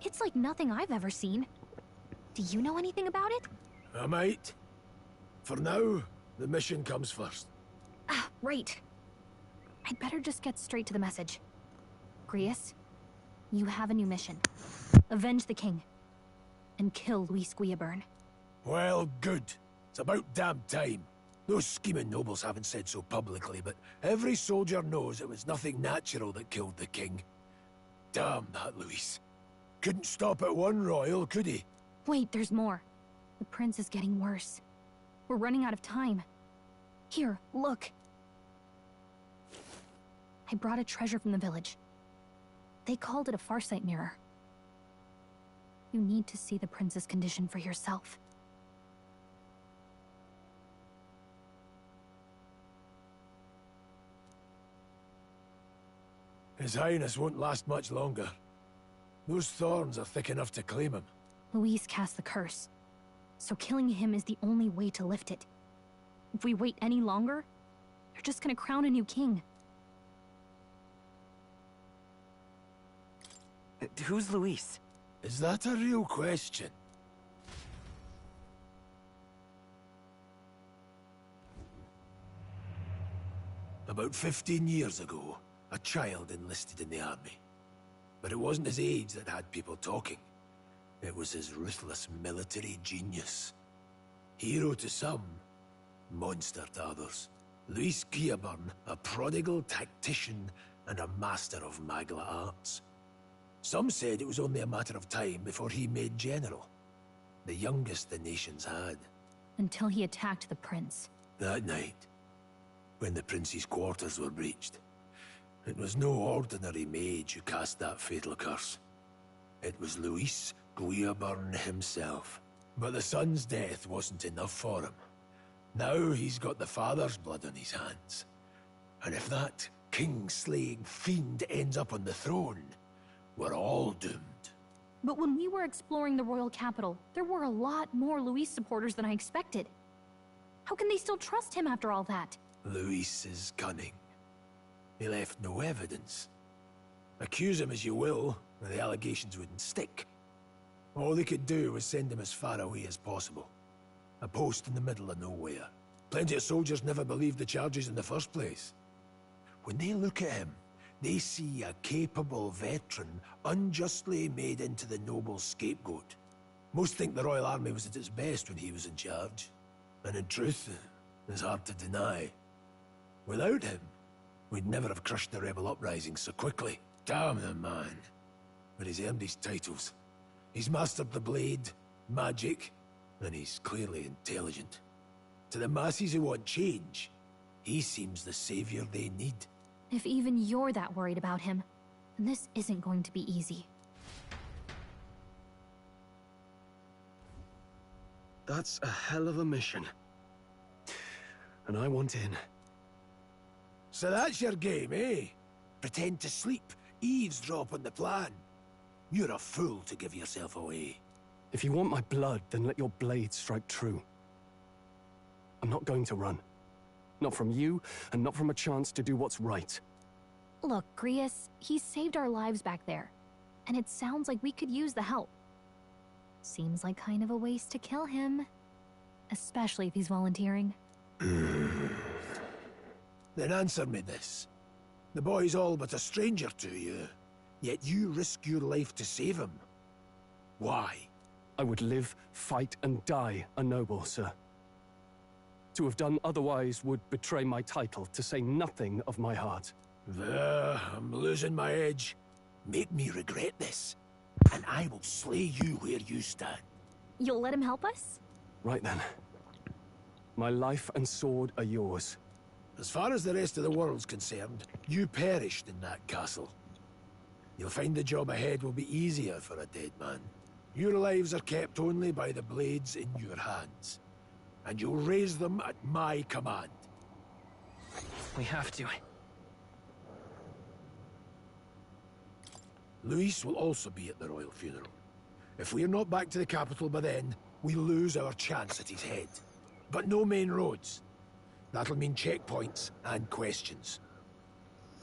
It's like nothing I've ever seen. Do you know anything about it? I might. For now, the mission comes first. Ah, right. I'd better just get straight to the message. Grius, you have a new mission. Avenge the king. And kill Luis Guillaburn. Well, good. It's about damn time. Those scheming nobles haven't said so publicly, but every soldier knows it was nothing natural that killed the king. Damn that Luis. Couldn't stop at one royal, could he? Wait, there's more. The prince is getting worse. We're running out of time. Here, look. I brought a treasure from the village. They called it a farsight mirror. You need to see the prince's condition for yourself. His Highness won't last much longer. Those thorns are thick enough to claim him. Luis cast the curse, so killing him is the only way to lift it. If we wait any longer, they're just gonna crown a new king. Who's Luis? Is that a real question? About 15 years ago, a child enlisted in the army. But it wasn't his age that had people talking. It was his ruthless military genius. Hero to some, monster to others. Luis Guillaburn, a prodigal tactician and a master of Magla arts. Some said it was only a matter of time before he made general. The youngest the nations had. Until he attacked the prince. That night, when the prince's quarters were breached, it was no ordinary mage who cast that fatal curse. It was Luis Guillaburn himself. But the son's death wasn't enough for him. Now he's got the father's blood on his hands. And if that king-slaying fiend ends up on the throne, we're all doomed. But when we were exploring the royal capital, there were a lot more Luis supporters than I expected. How can they still trust him after all that? Luis is cunning. He left no evidence. Accuse him as you will, the allegations wouldn't stick. All they could do was send him as far away as possible. A post in the middle of nowhere. Plenty of soldiers never believed the charges in the first place. When they look at him, they see a capable veteran unjustly made into the noble's scapegoat. Most think the Royal Army was at its best when he was in charge. And in truth, it's hard to deny. Without him, we'd never have crushed the rebel uprising so quickly. Damn the man. But he's earned his titles. He's mastered the blade, magic, and he's clearly intelligent. To the masses who want change, he seems the savior they need. If even you're that worried about him, then this isn't going to be easy. That's a hell of a mission. And I want in. So that's your game, eh? Pretend to sleep, eavesdrop on the plan. You're a fool to give yourself away. If you want my blood, then let your blade strike true. I'm not going to run. Not from you, and not from a chance to do what's right. Look, Grius, he saved our lives back there. And it sounds like we could use the help. Seems like kind of a waste to kill him. especially if he's volunteering. Then answer me this. The boy's all but a stranger to you, yet you risk your life to save him. Why? I would live, fight, and die a noble, sir. To have done otherwise would betray my title, to say nothing of my heart. There, I'm losing my edge. Make me regret this, and I will slay you where you stand. You'll let him help us? Right then. My life and sword are yours. As far as the rest of the world's concerned, you perished in that castle. You'll find the job ahead will be easier for a dead man. Your lives are kept only by the blades in your hands, and you'll raise them at my command. We have to. Luis will also be at the royal funeral. If we're not back to the capital by then, we lose our chance at his head. But no main roads. That'll mean checkpoints and questions.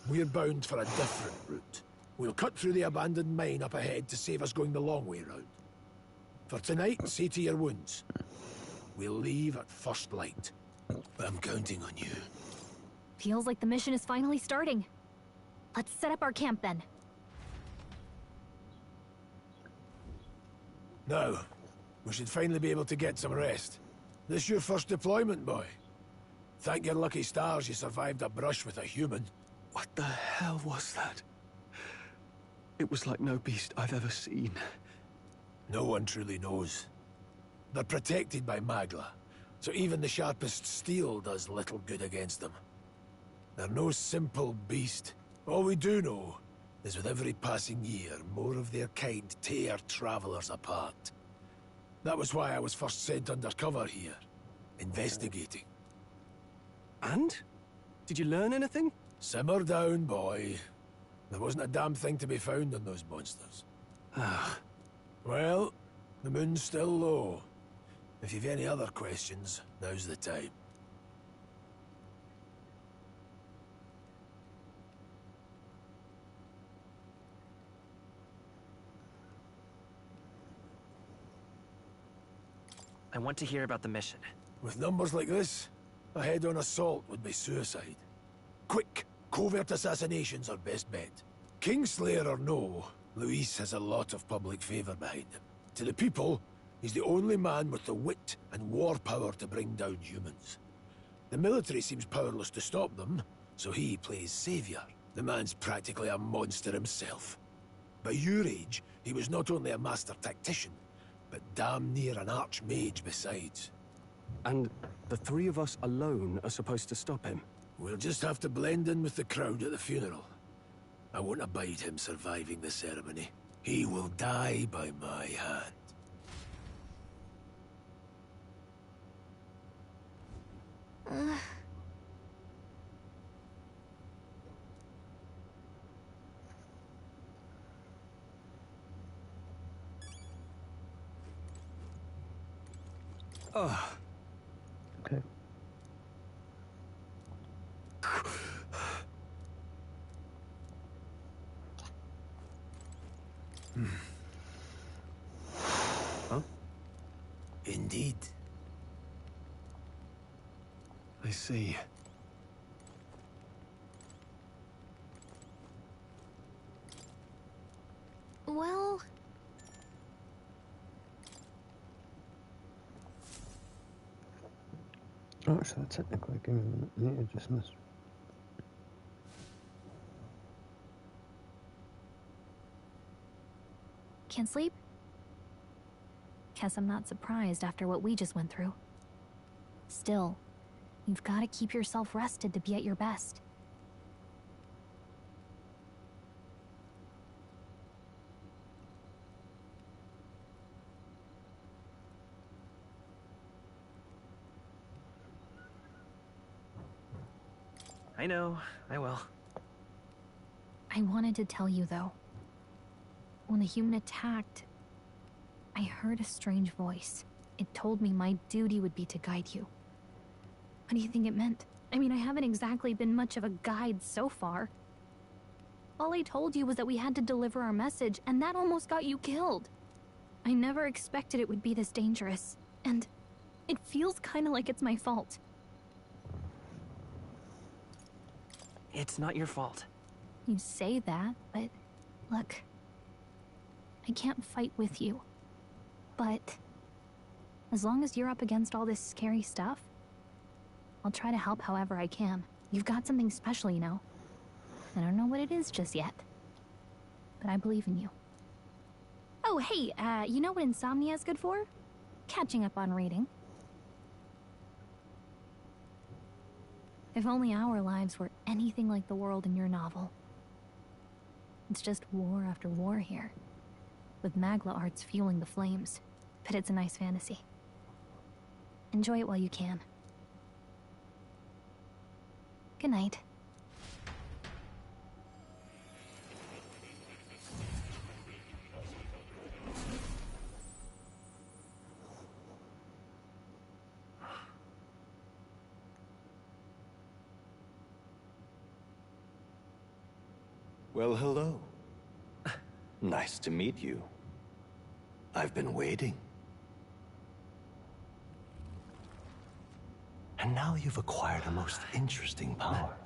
We're bound for a different route. We'll cut through the abandoned mine up ahead to save us going the long way round. For tonight, see to your wounds. We'll leave at first light. I'm counting on you. Feels like the mission is finally starting. Let's set up our camp then. Now, we should finally be able to get some rest. This your first deployment, boy? Thank your lucky stars you survived a brush with a human. What the hell was that? It was like no beast I've ever seen. No one truly knows. They're protected by Magla, so even the sharpest steel does little good against them. They're no simple beast. All we do know is with every passing year, more of their kind tear travelers apart. That was why I was first sent undercover here, investigating. And? Did you learn anything? Simmer down, boy. There wasn't a damn thing to be found on those monsters. Well, the moon's still low. If you've any other questions, now's the time. I want to hear about the mission. With numbers like this, a head-on assault would be suicide. Quick, covert assassinations are best bet. Kingslayer or no, Luis has a lot of public favor behind him. To the people, he's the only man with the wit and war power to bring down humans. The military seems powerless to stop them, so he plays savior. The man's practically a monster himself. By your age, he was not only a master tactician, but damn near an archmage besides. And the three of us alone are supposed to stop him? We'll just have to blend in with the crowd at the funeral. I won't abide him surviving the ceremony. He will die by my hand. Okay. Huh? Indeed. I see. Well... Actually, technically, give me a minute. I need to dismiss. Can't sleep? Guess I'm not surprised after what we just went through. Still, you've got to keep yourself rested to be at your best. I know, I will. I wanted to tell you, though. When the human attacked, I heard a strange voice. It told me my duty would be to guide you. What do you think it meant? I mean, I haven't exactly been much of a guide so far. All I told you was that we had to deliver our message, and that almost got you killed. I never expected it would be this dangerous. And it feels kinda like it's my fault. It's not your fault. You say that, but look, I can't fight with you. But as long as you're up against all this scary stuff, I'll try to help however I can. You've got something special, you know. I don't know what it is just yet, but I believe in you. Oh, hey, you know what insomnia is good for? Catching up on reading. If only our lives were anything like the world in your novel. It's just war after war here, with Magla arts fueling the flames. But it's a nice fantasy. Enjoy it while you can. Good night. Well, hello. Nice to meet you. I've been waiting. And now you've acquired a most interesting power.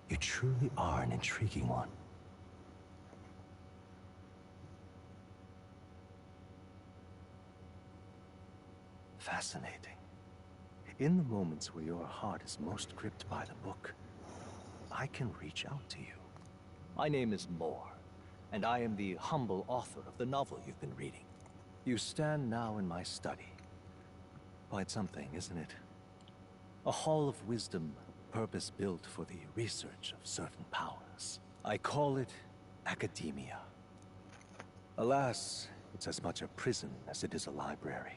You truly are an intriguing one. Fascinating. In the moments where your heart is most gripped by the book, I can reach out to you. My name is Moore, and I am the humble author of the novel you've been reading. You stand now in my study. Quite something, isn't it? A hall of wisdom, purpose-built for the research of certain powers. I call it academia. Alas, it's as much a prison as it is a library.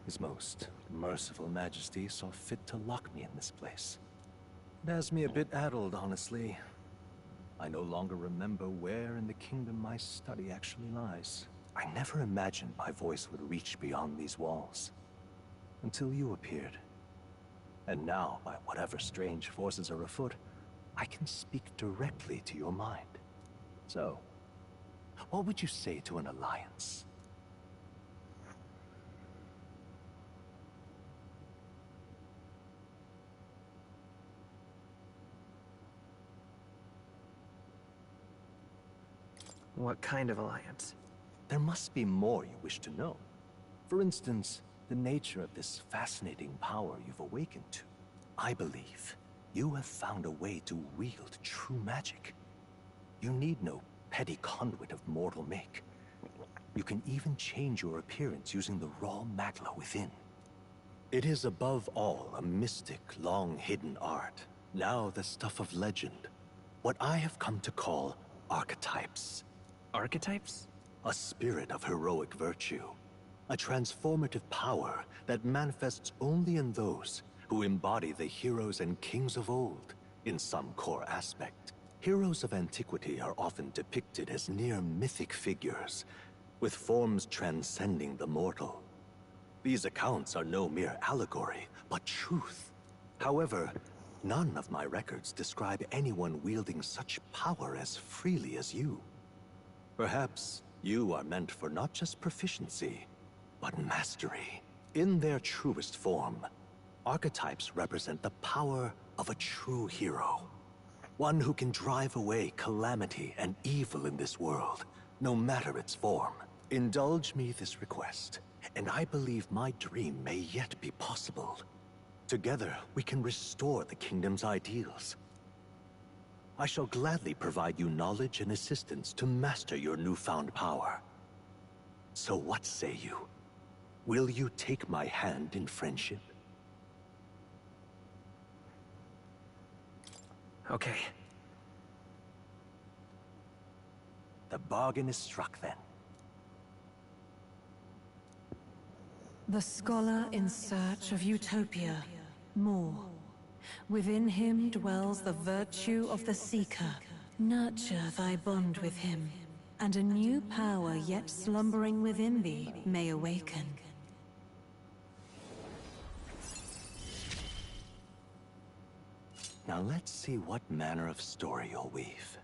His most merciful majesty saw fit to lock me in this place. It has me a bit addled, honestly. I no longer remember where in the kingdom my study actually lies. I never imagined my voice would reach beyond these walls. Until you appeared. And now, by whatever strange forces are afoot, I can speak directly to your mind. So, what would you say to an alliance? What kind of alliance? There must be more you wish to know. For instance, the nature of this fascinating power you've awakened to. I believe you have found a way to wield true magic. You need no petty conduit of mortal make. You can even change your appearance using the raw magla within. It is above all a mystic, long-hidden art, now the stuff of legend. What I have come to call archetypes. Archetypes? A spirit of heroic virtue. A transformative power that manifests only in those who embody the heroes and kings of old in some core aspect. Heroes of antiquity are often depicted as near mythic figures, with forms transcending the mortal. These accounts are no mere allegory, but truth. However, none of my records describe anyone wielding such power as freely as you. Perhaps you are meant for not just proficiency, but mastery. In their truest form, archetypes represent the power of a true hero. One who can drive away calamity and evil in this world, no matter its form. Indulge me this request, and I believe my dream may yet be possible. Together, we can restore the kingdom's ideals. I shall gladly provide you knowledge and assistance to master your newfound power. So what say you? Will you take my hand in friendship? Okay. The bargain is struck then. The scholar in search of utopia. More. Within him dwells the virtue of the seeker. Nurture thy bond with him, and a new power yet slumbering within thee may awaken. Now let's see what manner of story you'll weave.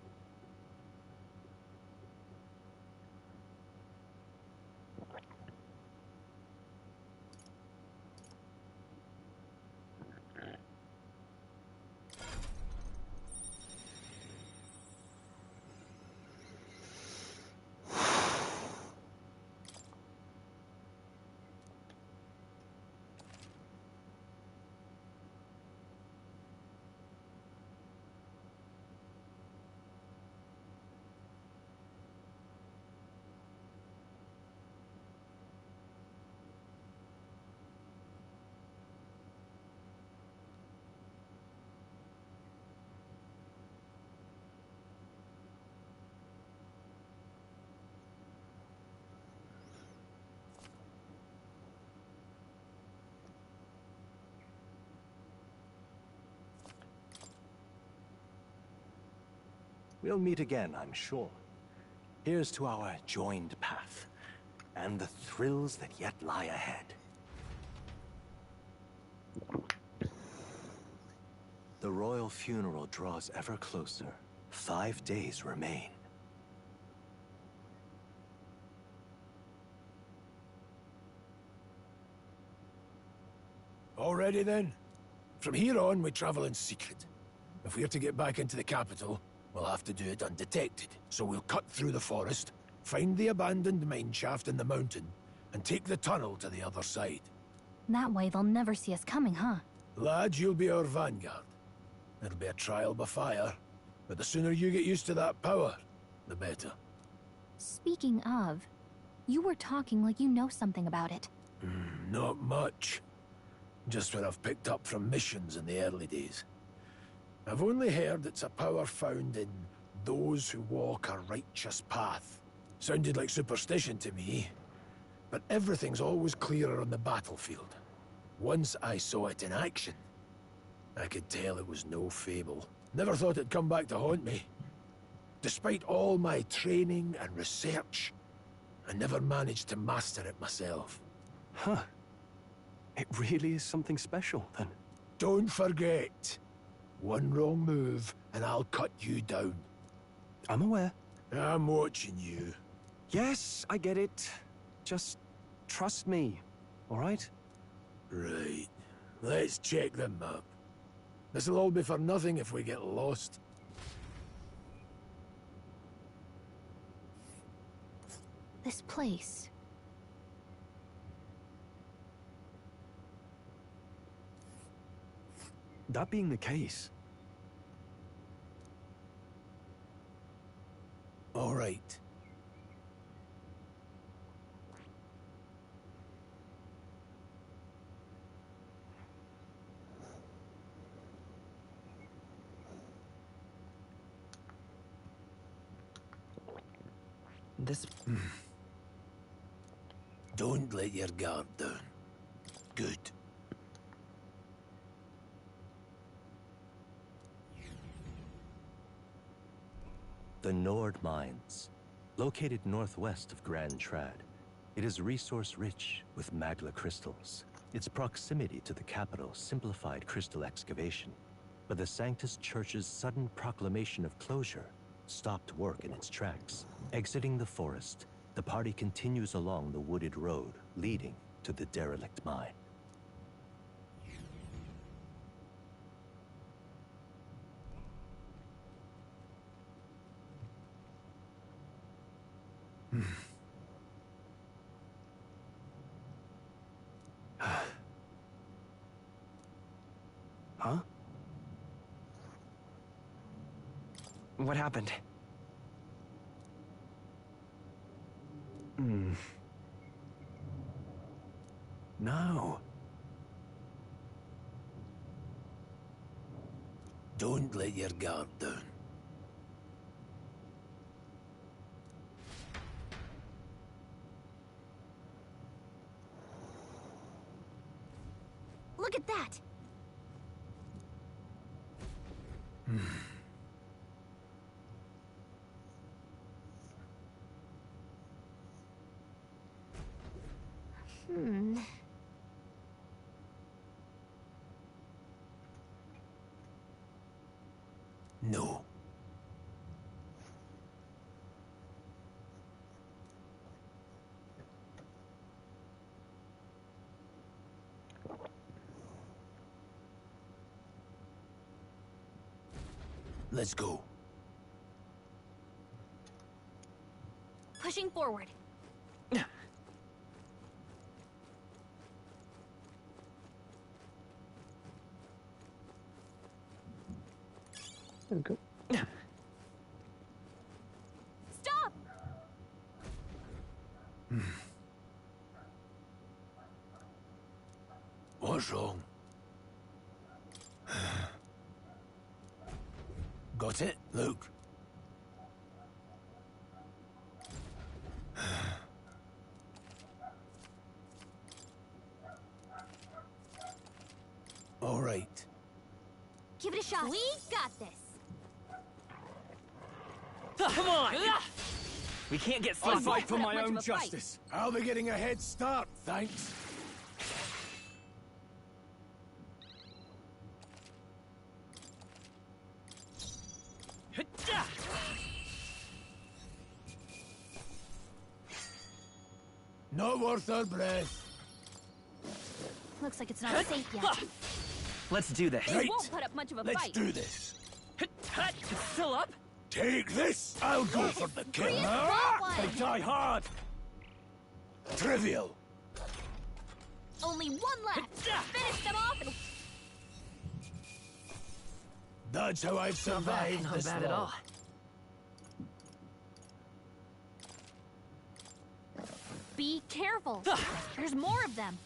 We'll meet again, I'm sure. Here's to our joined path, and the thrills that yet lie ahead. The royal funeral draws ever closer. 5 days remain. Already then? From here on, we travel in secret. If we're to get back into the capital, we'll have to do it undetected. So we'll cut through the forest, find the abandoned mine shaft in the mountain, and take the tunnel to the other side. That way they'll never see us coming, huh? Lad, you'll be our vanguard. It'll be a trial by fire, but the sooner you get used to that power, the better. Speaking of, you were talking like you know something about it. Not much. Just what I've picked up from missions in the early days. I've only heard it's a power found in those who walk a righteous path. Sounded like superstition to me, but everything's always clearer on the battlefield. Once I saw it in action, I could tell it was no fable. Never thought it'd come back to haunt me. Despite all my training and research, I never managed to master it myself. Huh. It really is something special, then. Don't forget. One wrong move, and I'll cut you down. I'm aware. I'm watching you. Yes, I get it. Just trust me, all right? Right. Let's check the map. This'll all be for nothing if we get lost. This place. That being the case... All right. This... Don't let your guard down. Good. The Nord Mines, located northwest of Grand Trad. It is resource-rich with magla crystals. Its proximity to the capital simplified crystal excavation, but the Sanctus Church's sudden proclamation of closure stopped work in its tracks. Exiting the forest, the party continues along the wooded road leading to the derelict mine. Huh? What happened? No. Don't let your guard down. Look at that! No. Let's go. Pushing forward. There we go. Stop! What's wrong? Got it? Look. All right. Give it a shot. We got this. Come on! We can't get I'll sloppy. fight for my own justice. I'll be getting a head start, thanks. Not worth our breath. Looks like it's not safe yet. Let's do this. They won't put up much of a Let's fight. do this. It's still up? Take this! I'll go for the kill. Free us that one. I die hard. Trivial. Only one left. Finish them off and... That's how I've survived Not this bad at long. all. Be careful. There's more of them.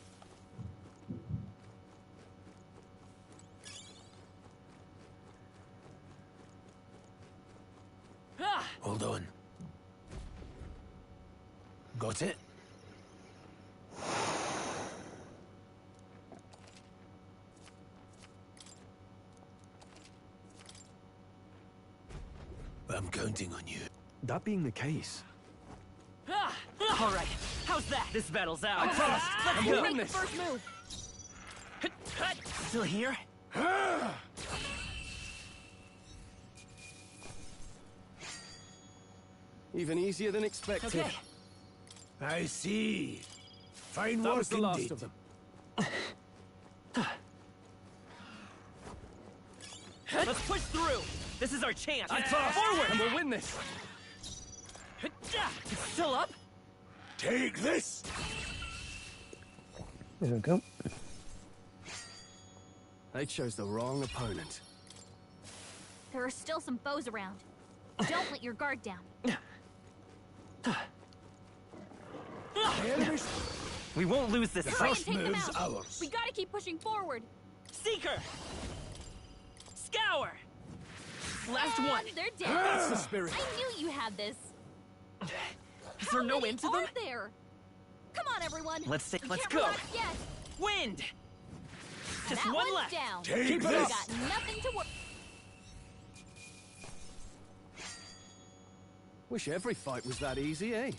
Hold on. Got it? I'm counting on you. That being the case, All right, how's that? This battle's out. I'm fast. Let's We'll go. win Make this. the first move. Still here? even easier than expected. Okay. I see. Fine That work was the last indeed. of them. Let's push through. This is our chance. Forward, and we'll win this. It's still up? Take this! There we go. They chose the wrong opponent. There are still some foes around. Don't let your guard down. We won't lose this Try and fight. take them move's out. ours. We gotta keep pushing forward. Seeker! Scour! Last And one. they're dead. That's the spirit. I knew you had this. Is there no end to them? Are there? Come on, everyone. Let's We go. can't relax yet. Wind! Just That one one's left. down. Take We this. got nothing to worry. Wish every fight was that easy, eh?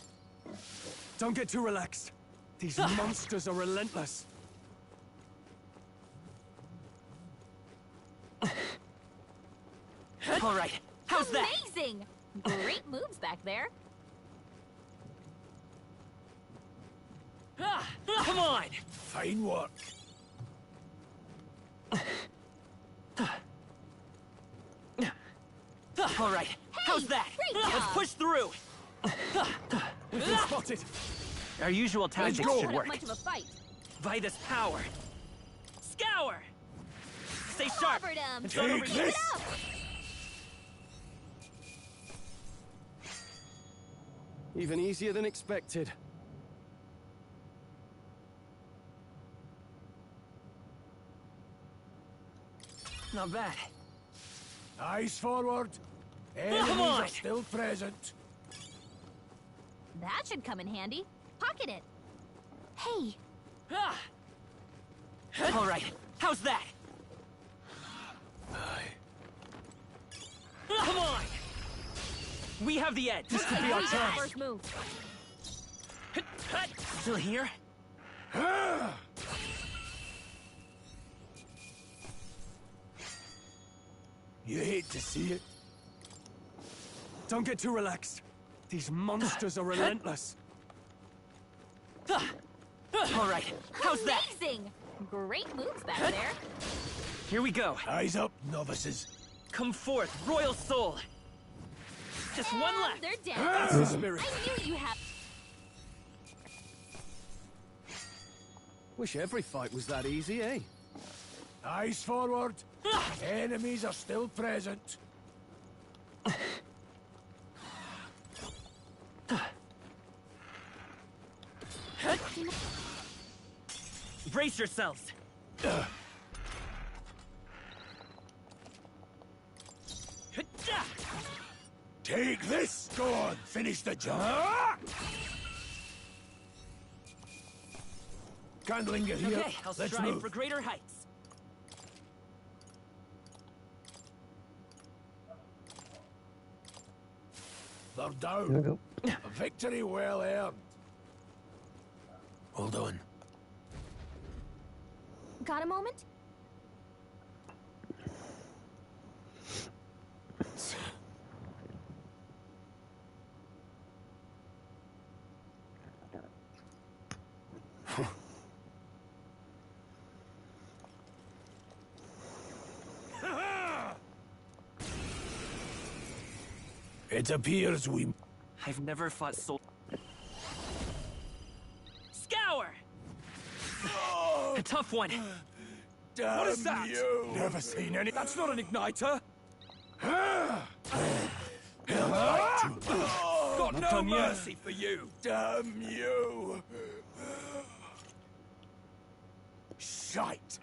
Don't get too relaxed. These monsters are relentless. All right, how's that? Amazing! Great moves back there. Come on! Fine work. All right, how's that? great Let's job. push through. We've been spotted. Our usual tactics go. should Put up work. much of a fight. By this power. Scour! Stay sharp. Clobbered 'em. It's not over Take yet. this. Get up. Even easier than expected. Not bad. Eyes forward. Enemies on. are still present. That should come in handy. Pocket it. Hey, All right, how's that? Come on! We have the edge. This could be our we got chance. the first move. Still here? You hate to see it. Don't get too relaxed. These monsters are relentless. All right, how's that? Amazing! Great moves back there. Here we go. Eyes up, novices. Come forth, royal soul. Just one And left. they're down. That's the spirit. I knew you had. Wish every fight was that easy, eh? Eyes forward. Enemies are still present. Brace yourselves. Take this. Go on, finish the job. Can't linger here. Okay, I'll Let's strive move. for greater heights. They're There we down. go. A victory well earned. Hold on. Got a moment? It appears we... I've never fought so... Scour! A tough one. Damn What is that? you! Never seen any. That's not an igniter. Got Not no done yet. mercy for you. Damn you! Shite!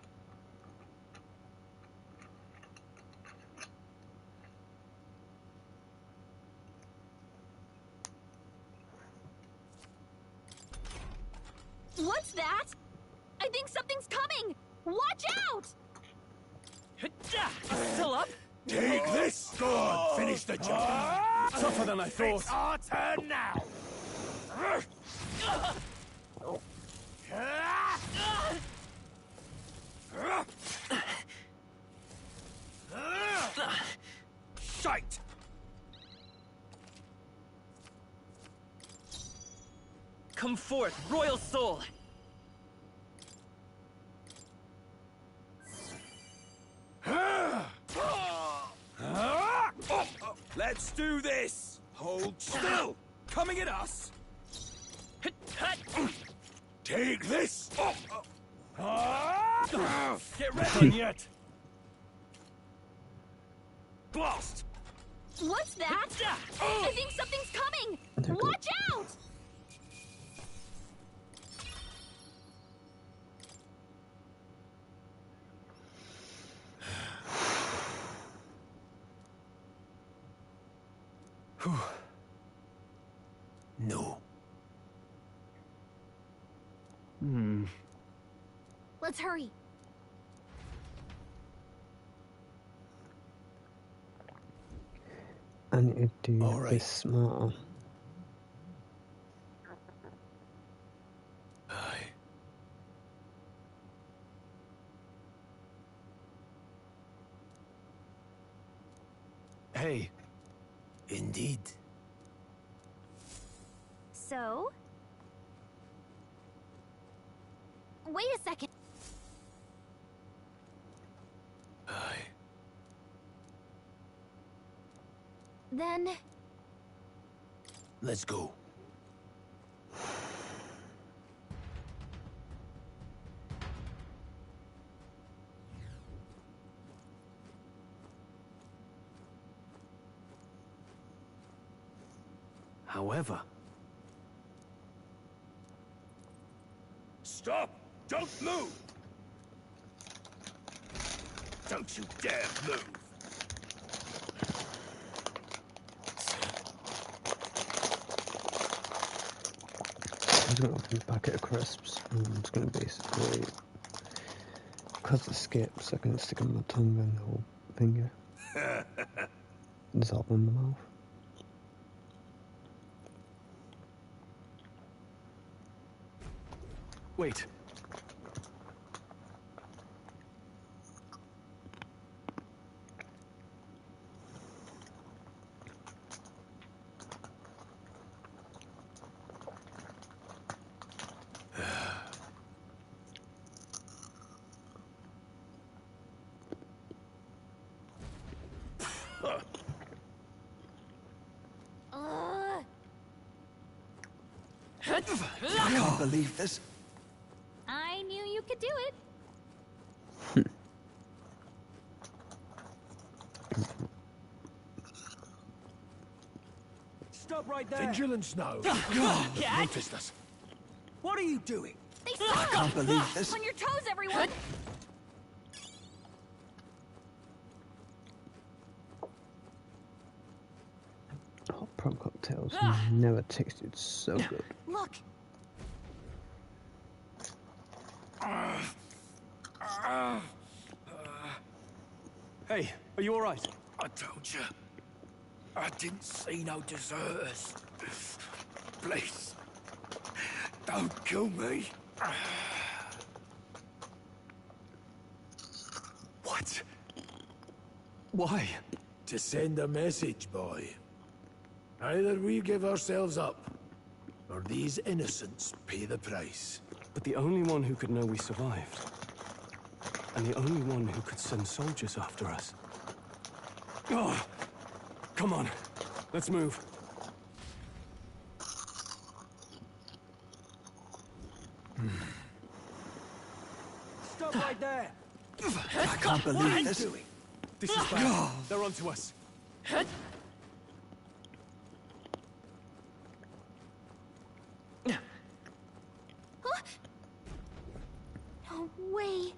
What's that? I think something's coming! Watch out! Still up? Take this! Go on, finish the job! Tougher than I thought. It's our turn now! Shite! Come forth, royal soul! Let's do this! Hold still! Coming at us! Take this! Get ready yet! Blast! What's that? I think something's coming! Watch out! No. Let's hurry. I need to do this smarter. Hey. Indeed. So? Wait a second. Then... Let's go. However... Stop! Don't move! Don't you dare move! I'm just going to open a packet of crisps and I'm just going to basically, because it skips, I can stick them in my tongue and the whole finger. Dissolve in my mouth. Wait. I can't believe this. I knew you could do it. Stop right there! Vigilance now! Cat? Noticed us. What are you doing? They saw us! can't believe this. On your toes, everyone! Hot prawn cocktails never tasted so good. Look! Hey, are you alright? I told you. I didn't see no deserters. Please, don't kill me. What? Why? To send a message, boy. Either we give ourselves up, or these innocents pay the price. But the only one who could know we survived, and the only one who could send soldiers after us. Oh, come on, let's move. Stop right there! I can't believe this. This is bad. They're onto us. No way.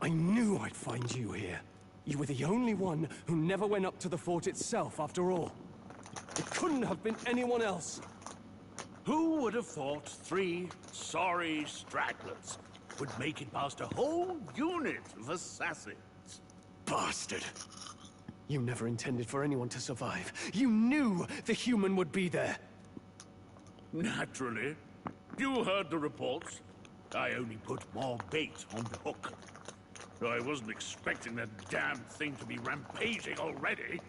I knew I'd find you here. You were the only one who never went up to the fort itself, after all. It couldn't have been anyone else. Who would have thought 3 sorry stragglers would make it past a whole unit of assassins? Bastard! You never intended for anyone to survive. You knew the human would be there. Naturally. You heard the reports. I only put more bait on the hook. I wasn't expecting that damn thing to be rampaging already.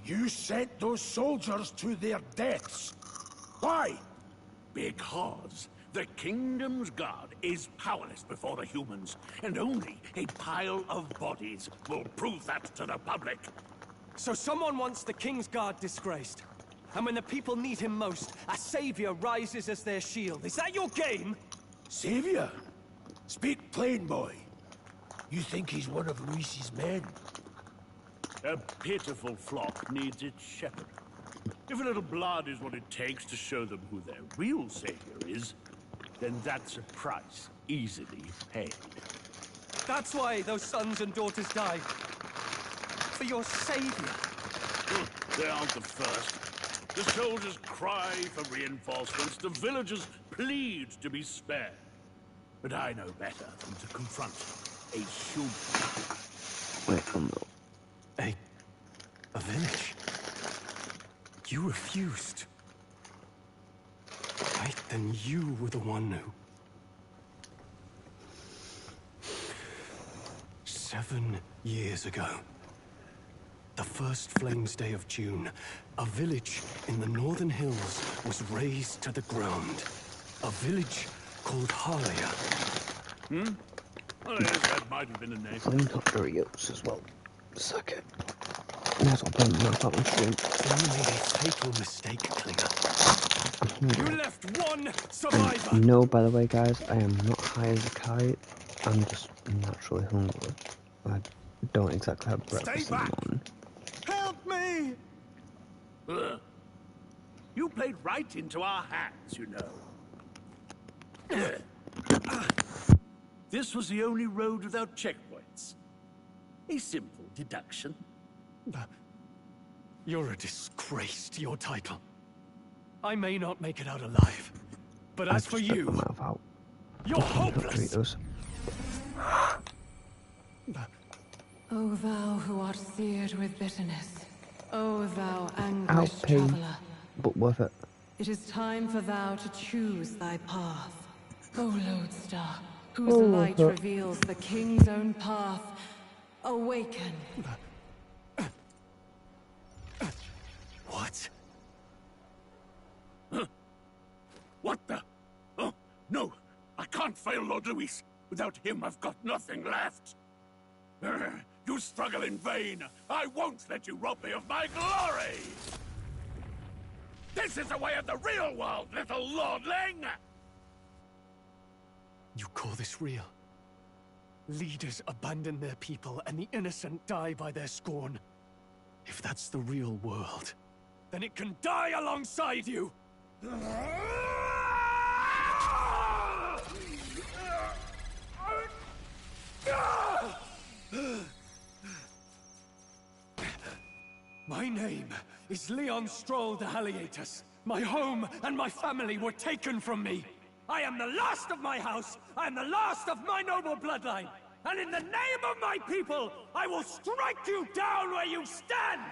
You sent those soldiers to their deaths. Why? Because the Kingdom's Guard is powerless before the humans, and only a pile of bodies will prove that to the public. So someone wants the King's Guard disgraced. And when the people need him most, a savior rises as their shield. Is that your game? Savior? Speak plain, boy. You think he's one of Luis's men? A pitiful flock needs its shepherd. If a little blood is what it takes to show them who their real savior is, then that's a price easily paid. That's why those sons and daughters died. For your savior. They aren't the first. The soldiers cry for reinforcements, the villagers plead to be spared. But I know better than to confront a human. Wait, no. A village? You refused. Right, then you were the one who... 7 years ago, the first Flames Day of June, a village in the northern hills was razed to the ground. A village called Harlia. Oh, yes, that might have been a name. Flame got Doritos as well. Suck it. That's what I'm not on stream. You made a fatal mistake, Klinger. You left one survivor! No, by the way, guys, I am not high as a kite. I'm just naturally hungry. I don't exactly have breakfast in the morning. Help me! You played right into our hands, you know. This was the only road without checkpoints. A simple deduction. You're a disgrace to your title. I may not make it out alive, but as for you, you're hopeless! O thou who art seared with bitterness, O thou anguished traveler, but worth it. it is time for thou to choose thy path. O lodestar, whose light reveals the king's own path, awaken. What? What the? Oh, no! I can't fail Lord Luis. Without him, I've got nothing left. You struggle in vain. I won't let you rob me of my glory! This is the way of the real world, little lordling! You call this real? Leaders abandon their people and the innocent die by their scorn. If that's the real world, then it can die alongside you! My name is Leon Stroll de Haliatus. My home and my family were taken from me. I am the last of my house. I am the last of my noble bloodline. And in the name of my people, I will strike you down where you stand!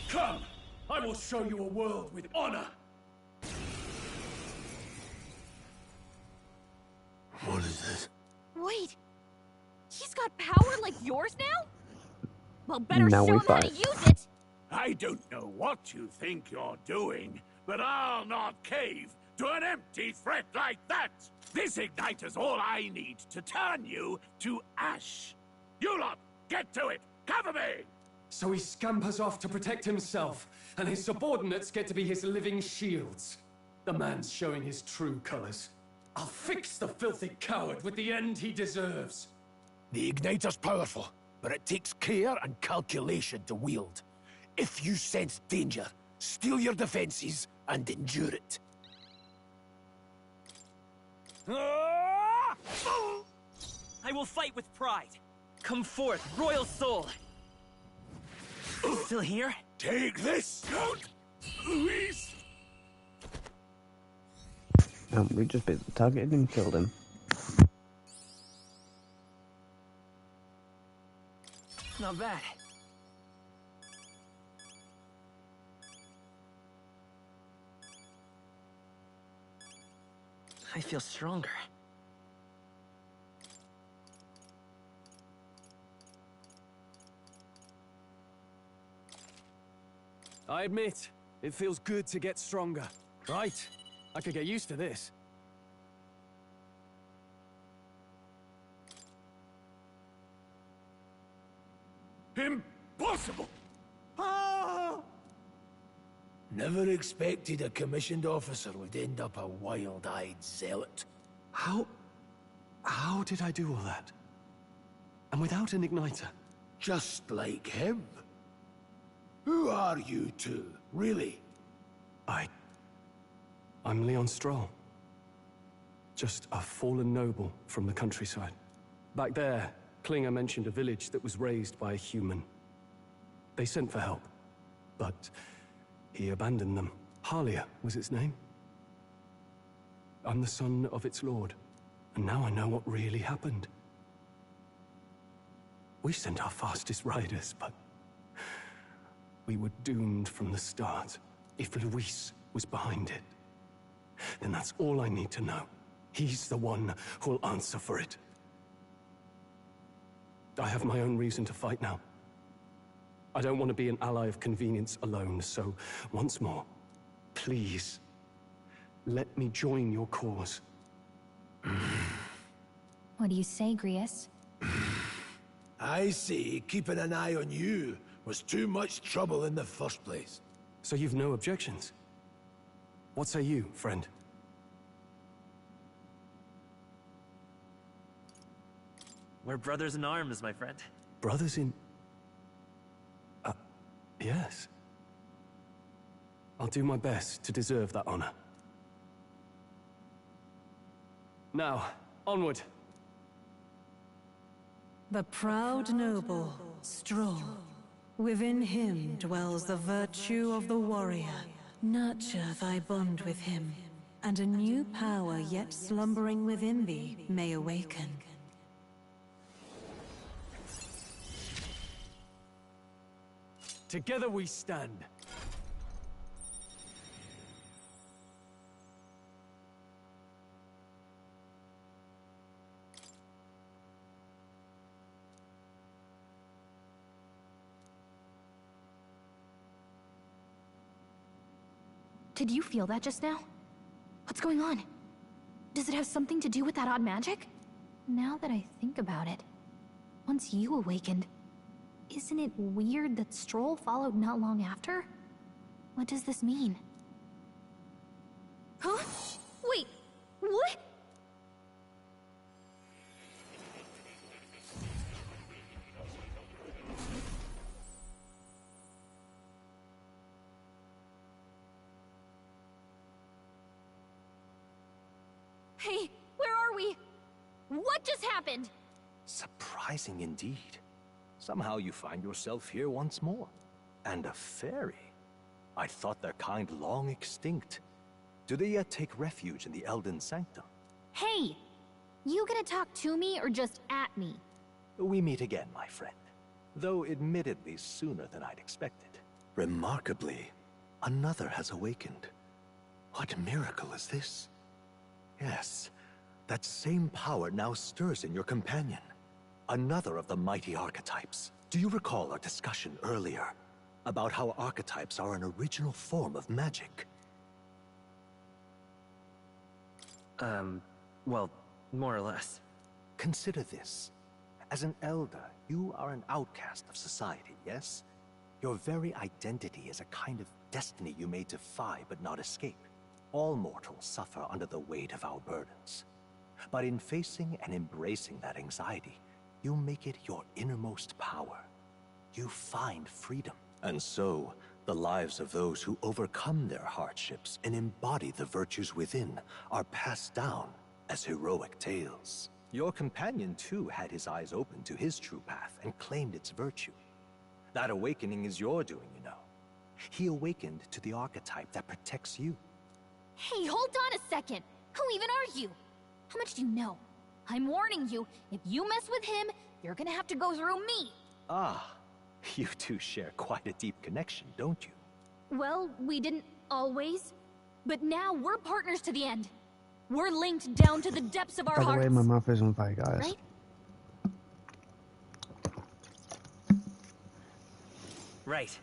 Come! I will show you a world with honor! What is this? Wait! He's got power like yours now? Well, better Now show we him how to fight. use it! I don't know what you think you're doing, but I'll not cave to an empty threat like that! This igniter's all I need to turn you to ash. You lot, get to it! Cover me! So he scampers off to protect himself, and his subordinates get to be his living shields. The man's showing his true colors. I'll fix the filthy coward with the end he deserves. The igniter's powerful, but it takes care and calculation to wield. If you sense danger, steel your defenses and endure it. I will fight with pride. Come forth, royal soul. Still here? Take this, Luis! We just basically targeted and killed him. Not bad. I feel stronger. I admit, it feels good to get stronger. Right? I could get used to this. Impossible! Ah! Never expected a commissioned officer would end up a wild-eyed zealot. How did I do all that? And without an igniter? Just like him. Who are you two, really? I'm Leon Stroll. Just a fallen noble from the countryside. Back there, Klinger mentioned a village that was raised by a human. They sent for help, but he abandoned them. Halia was its name. I'm the son of its lord, and now I know what really happened. We sent our fastest riders, but we were doomed from the start. If Luis was behind it, then that's all I need to know. He's the one who'll answer for it. I have my own reason to fight now. I don't want to be an ally of convenience alone, so once more, please, let me join your cause. What do you say, Grius? I say keeping an eye on you was too much trouble in the first place. So you've no objections? What say you, friend? We're brothers in arms, my friend. Brothers in... yes. I'll do my best to deserve that honor. Now, onward. The proud noble, Stroll. Within him dwells the virtue of the warrior. Nurture thy bond with him, and a new power yet slumbering within thee may awaken. Together we stand. Did you feel that just now? What's going on? Does it have something to do with that odd magic? Now that I think about it, once you awakened, isn't it weird that Stroll followed not long after? What does this mean? Huh? Wait, what? Hey, where are we? What just happened? Surprising indeed. Somehow you find yourself here once more. And a fairy. I thought their kind long extinct. Do they yet take refuge in the Elden Sanctum? Hey! You gonna talk to me or just at me? We meet again, my friend. Though admittedly sooner than I'd expected. Remarkably, another has awakened. What miracle is this? Yes, that same power now stirs in your companion. Another of the mighty archetypes. Do you recall our discussion earlier about how archetypes are an original form of magic? Well, more or less. Consider this. As an elder, you are an outcast of society, yes? Your very identity is a kind of destiny you may defy but not escape. All mortals suffer under the weight of our burdens. But in facing and embracing that anxiety, you make it your innermost power. You find freedom. And so, the lives of those who overcome their hardships and embody the virtues within are passed down as heroic tales. Your companion, too, had his eyes open to his true path and claimed its virtue. That awakening is your doing, you know. He awakened to the archetype that protects you. Hey, hold on a second! Who even are you? How much do you know? I'm warning you, if you mess with him, you're gonna have to go through me! Ah, you two share quite a deep connection, don't you? Well, we didn't always. But now we're partners to the end. We're linked down to the depths of our By the hearts. way, my mouth is on fire, guys. Right? Right.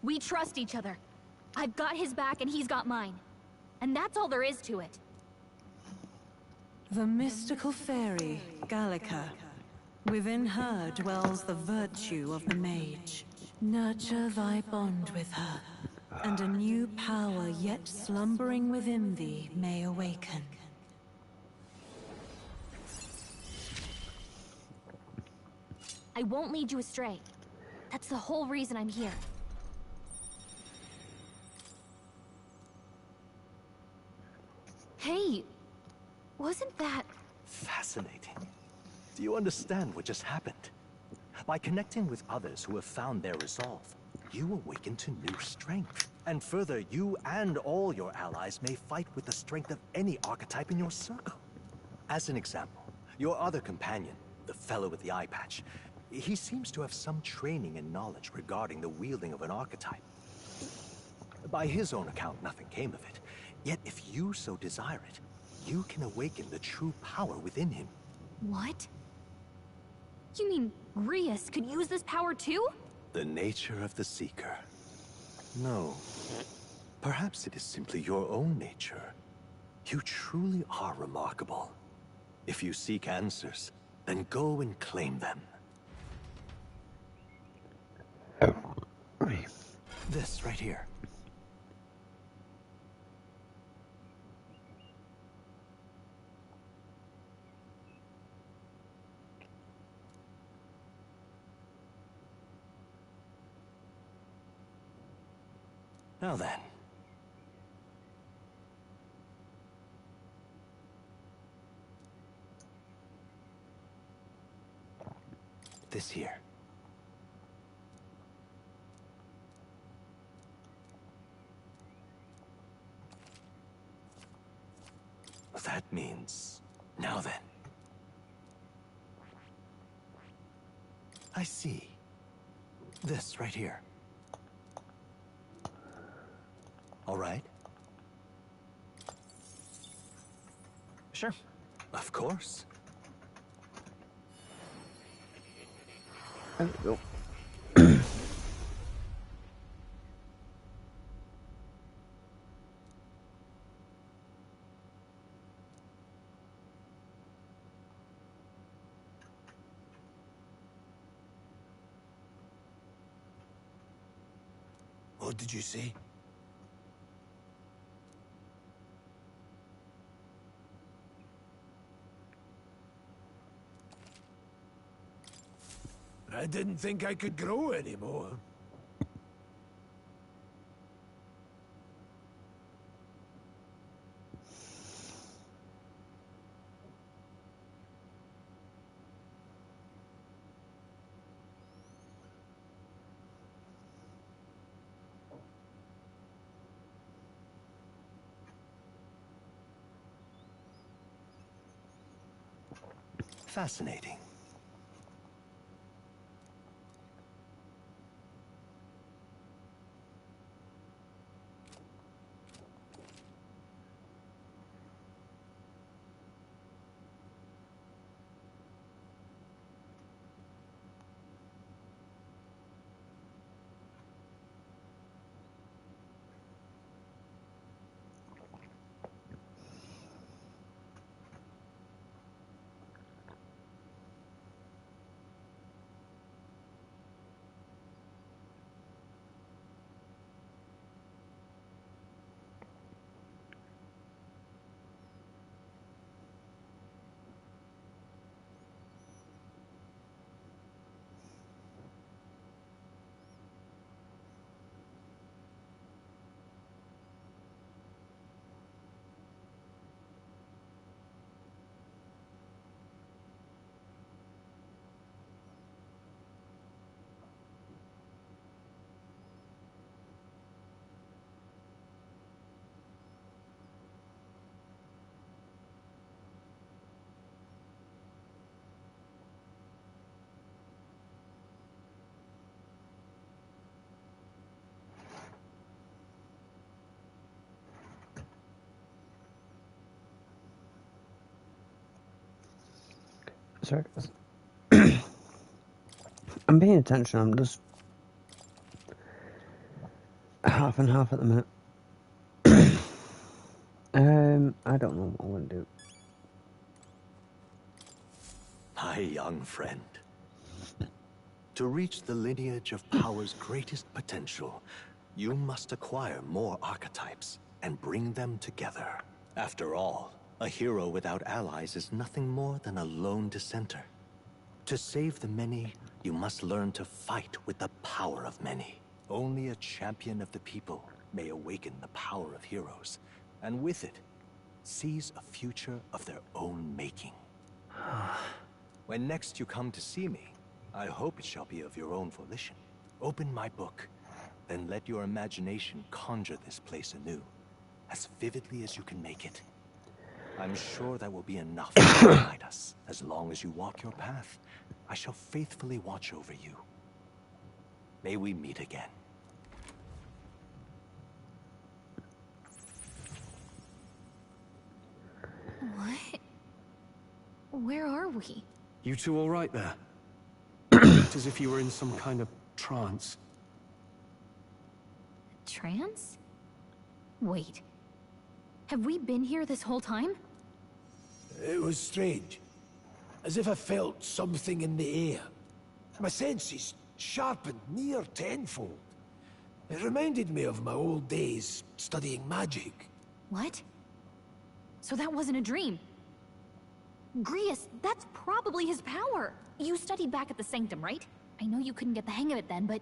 We trust each other. I've got his back and he's got mine. And that's all there is to it. The mystical fairy, Gallica. Within her dwells the virtue of the mage. Nurture thy bond with her, and a new power yet slumbering within thee may awaken. I won't lead you astray. That's the whole reason I'm here. Hey, wasn't that... Fascinating. Do you understand what just happened? By connecting with others who have found their resolve, you awaken to new strength. And further, you and all your allies may fight with the strength of any archetype in your circle. As an example, your other companion, the fellow with the eye patch, he seems to have some training and knowledge regarding the wielding of an archetype. By his own account, nothing came of it. Yet if you so desire it, you can awaken the true power within him. What? You mean Grius could use this power too? The nature of the Seeker. No. Perhaps it is simply your own nature. You truly are remarkable. If you seek answers, then go and claim them. This right here. Now then. This here. That means... Now then. I see. This right here. All right? Sure. Of course. There we go. What did you say? I didn't think I could grow anymore. Fascinating. Sorry. I'm paying attention, I'm just half and half at the minute. I don't know what I want to do. My young friend. To reach the lineage of power's greatest potential, you must acquire more archetypes and bring them together. After all, a hero without allies is nothing more than a lone dissenter. To save the many, you must learn to fight with the power of many. Only a champion of the people may awaken the power of heroes, and with it, seize a future of their own making. When next you come to see me, I hope it shall be of your own volition. Open my book, then let your imagination conjure this place anew, as vividly as you can make it. I'm sure that will be enough to unite us. As long as you walk your path, I shall faithfully watch over you. May we meet again. What? Where are we? You two all right there? Looked as if you were in some kind of trance. Trance? Wait. Have we been here this whole time? It was strange. As if I felt something in the air. My senses sharpened near tenfold. It reminded me of my old days studying magic. What? So that wasn't a dream. Grius, that's probably his power. You studied back at the Sanctum, right? I know you couldn't get the hang of it then, but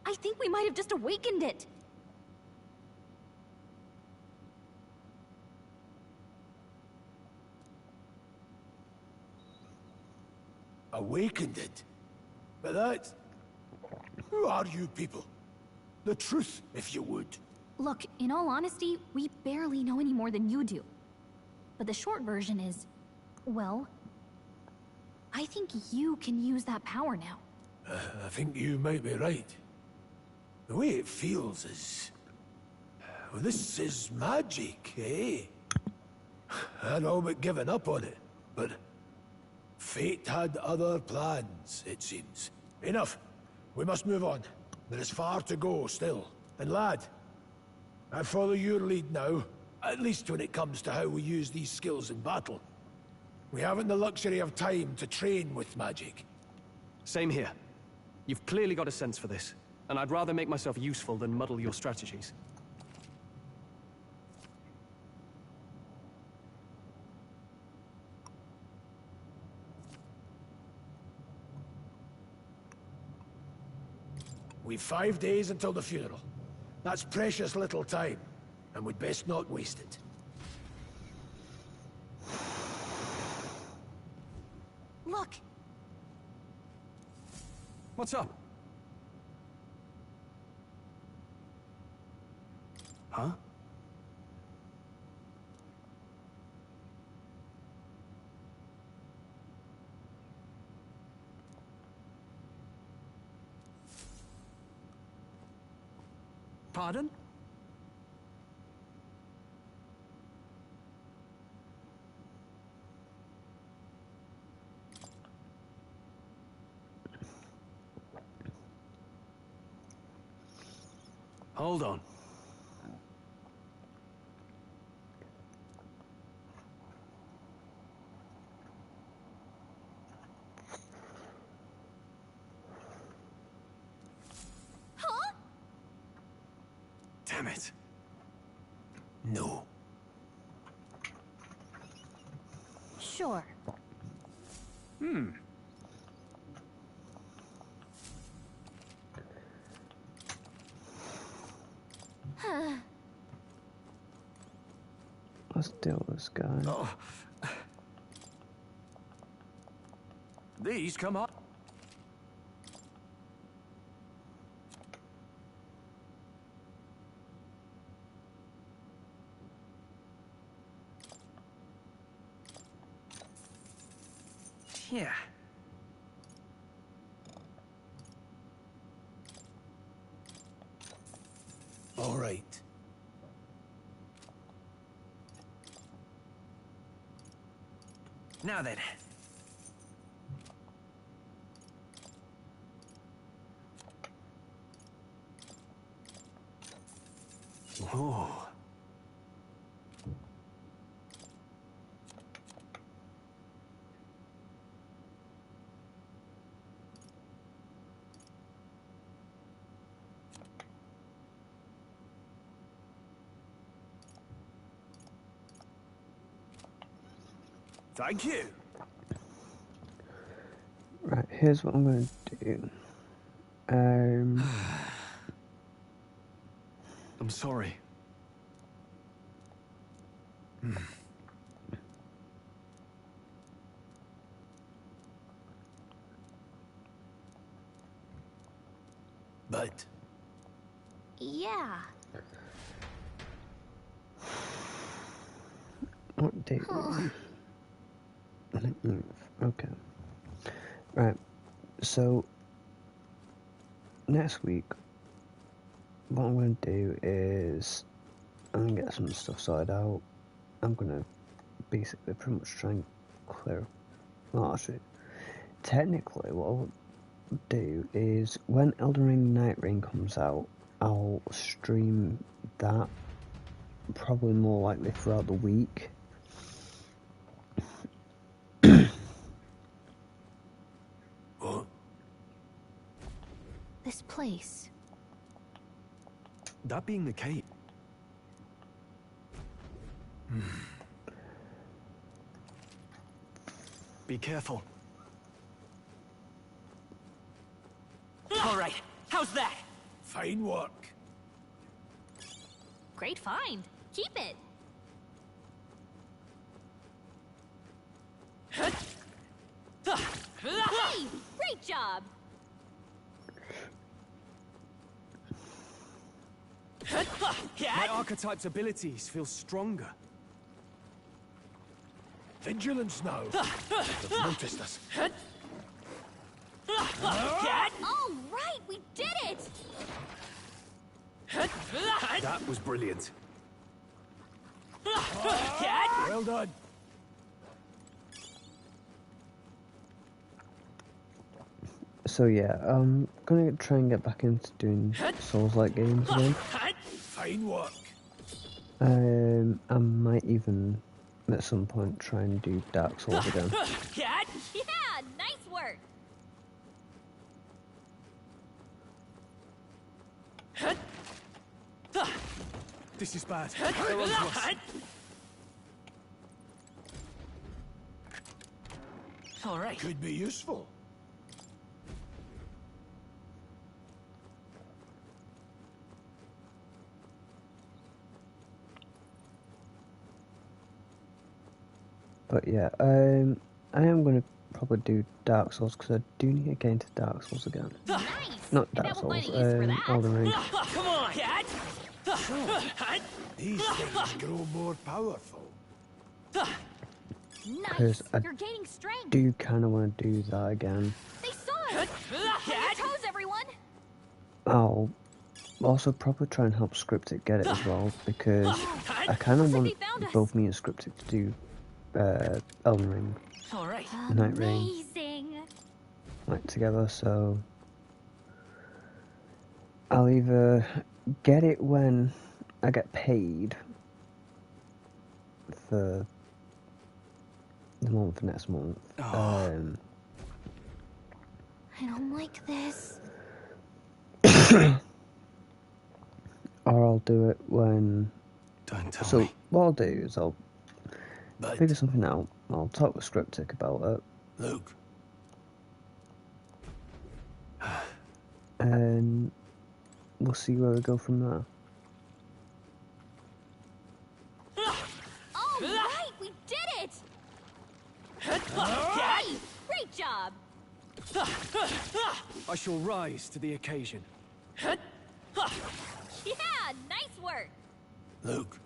I think we might have just awakened it. Awakened it? But that... Who are you people? The truth, if you would. Look, in all honesty, we barely know any more than you do. But the short version is, well, I think you can use that power now. I think you might be right. The way it feels is... Well, this is magic, eh? I'd all but given up on it, but... Fate had other plans, it seems. Enough. We must move on. There is far to go still. And lad, I follow your lead now, at least when it comes to how we use these skills in battle. We haven't the luxury of time to train with magic. Same here. You've clearly got a sense for this, and I'd rather make myself useful than muddle your strategies. We've 5 days until the funeral. That's precious little time, and we'd best not waste it. Look! What's up? Huh? Pardon? Hold on. Huh? Damn it. No. Sure. Let's deal with this guy. Oh. These come up. Yeah. All right. Now then. Oh. Thank you. Right, here's what I'm going to do. I'm sorry. But Yeah. What date? Okay. Right. So next week, what I'm going to do is I'm going to get some stuff sorted out. I'm going to basically pretty much try and clear. Well, actually, technically, what I'll do is when Elden Ring Night Ring comes out, I'll stream that probably more likely throughout the week. This place. That being the case. Be careful. All right. How's that? fine work. Great find. Keep it. Hey, great job. My archetype's abilities feel stronger. Vigilance now. They've noticed us. All right, we did it. That was brilliant. Well done. So yeah, I'm gonna try and get back into doing Souls-like games again. Fine work. I might even at some point try and do Dark Souls again. Yeah, nice work. This is bad. They're on to us. All right. Could be useful. But yeah, I am going to probably do Dark Souls because I do need to get into Dark Souls again. Nice. Not Dark Souls, Elden Ring. Come on, cat. These things grow more powerful. Because I You're gaining strength. do kind of want to do that again. They saw us. On your toes, everyone. I'll also probably try and help Scriptic get it as well, because I kind of want both me and Scriptic to do Elden Ring, Night Rain, like together. So I'll either get it when I get paid for the month for next month. I don't like this. Or I'll do it when. Don't tell so me. what I'll do is I'll figure something out. I'll talk with Scriptic about it. Luke. And we'll see where we go from there. All right, we did it! Hey, great job! I shall rise to the occasion. Yeah, nice work! Luke.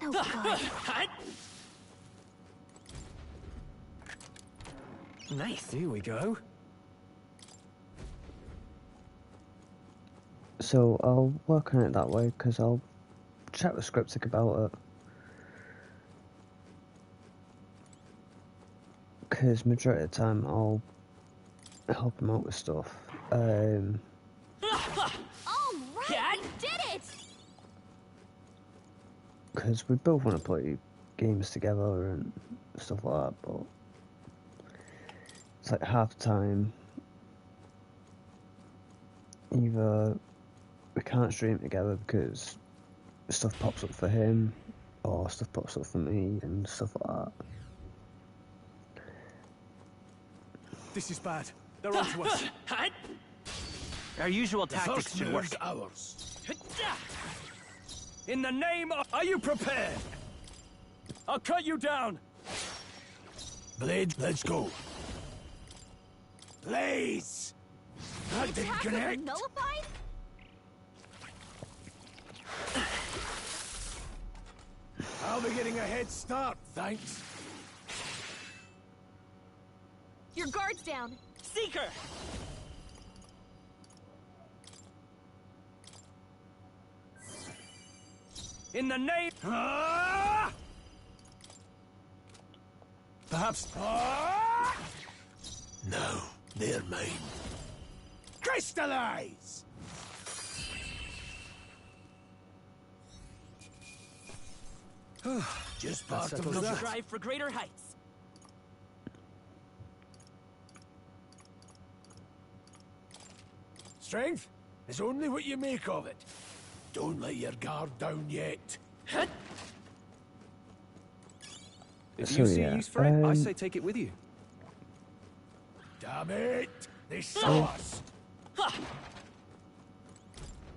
Oh, God. Nice. Here we go. So I'll work on it that way, because I'll chat with Scriptic about it. Because majority of the time I'll help him out with stuff. All right, we did it! Because we both want to play games together and stuff like that, but it's like half the time either we can't stream together because stuff pops up for him or stuff pops up for me and stuff like that. This is bad. They're onto us. Our usual The tactics first should work. move's ours. In the name of... Are you prepared? I'll cut you down. Blade, let's go. Blaze! That didn't Attack was connect. nullified? I'll be getting a head start, thanks. Your guard's down. Seeker! In the name... Perhaps... No, they're mine. Crystallize! Just part of the Strive for greater heights. Strength is only what you make of it. Don't let your guard down yet. If So, you see yeah, use for it, I say take it with you. Damn it! They saw us!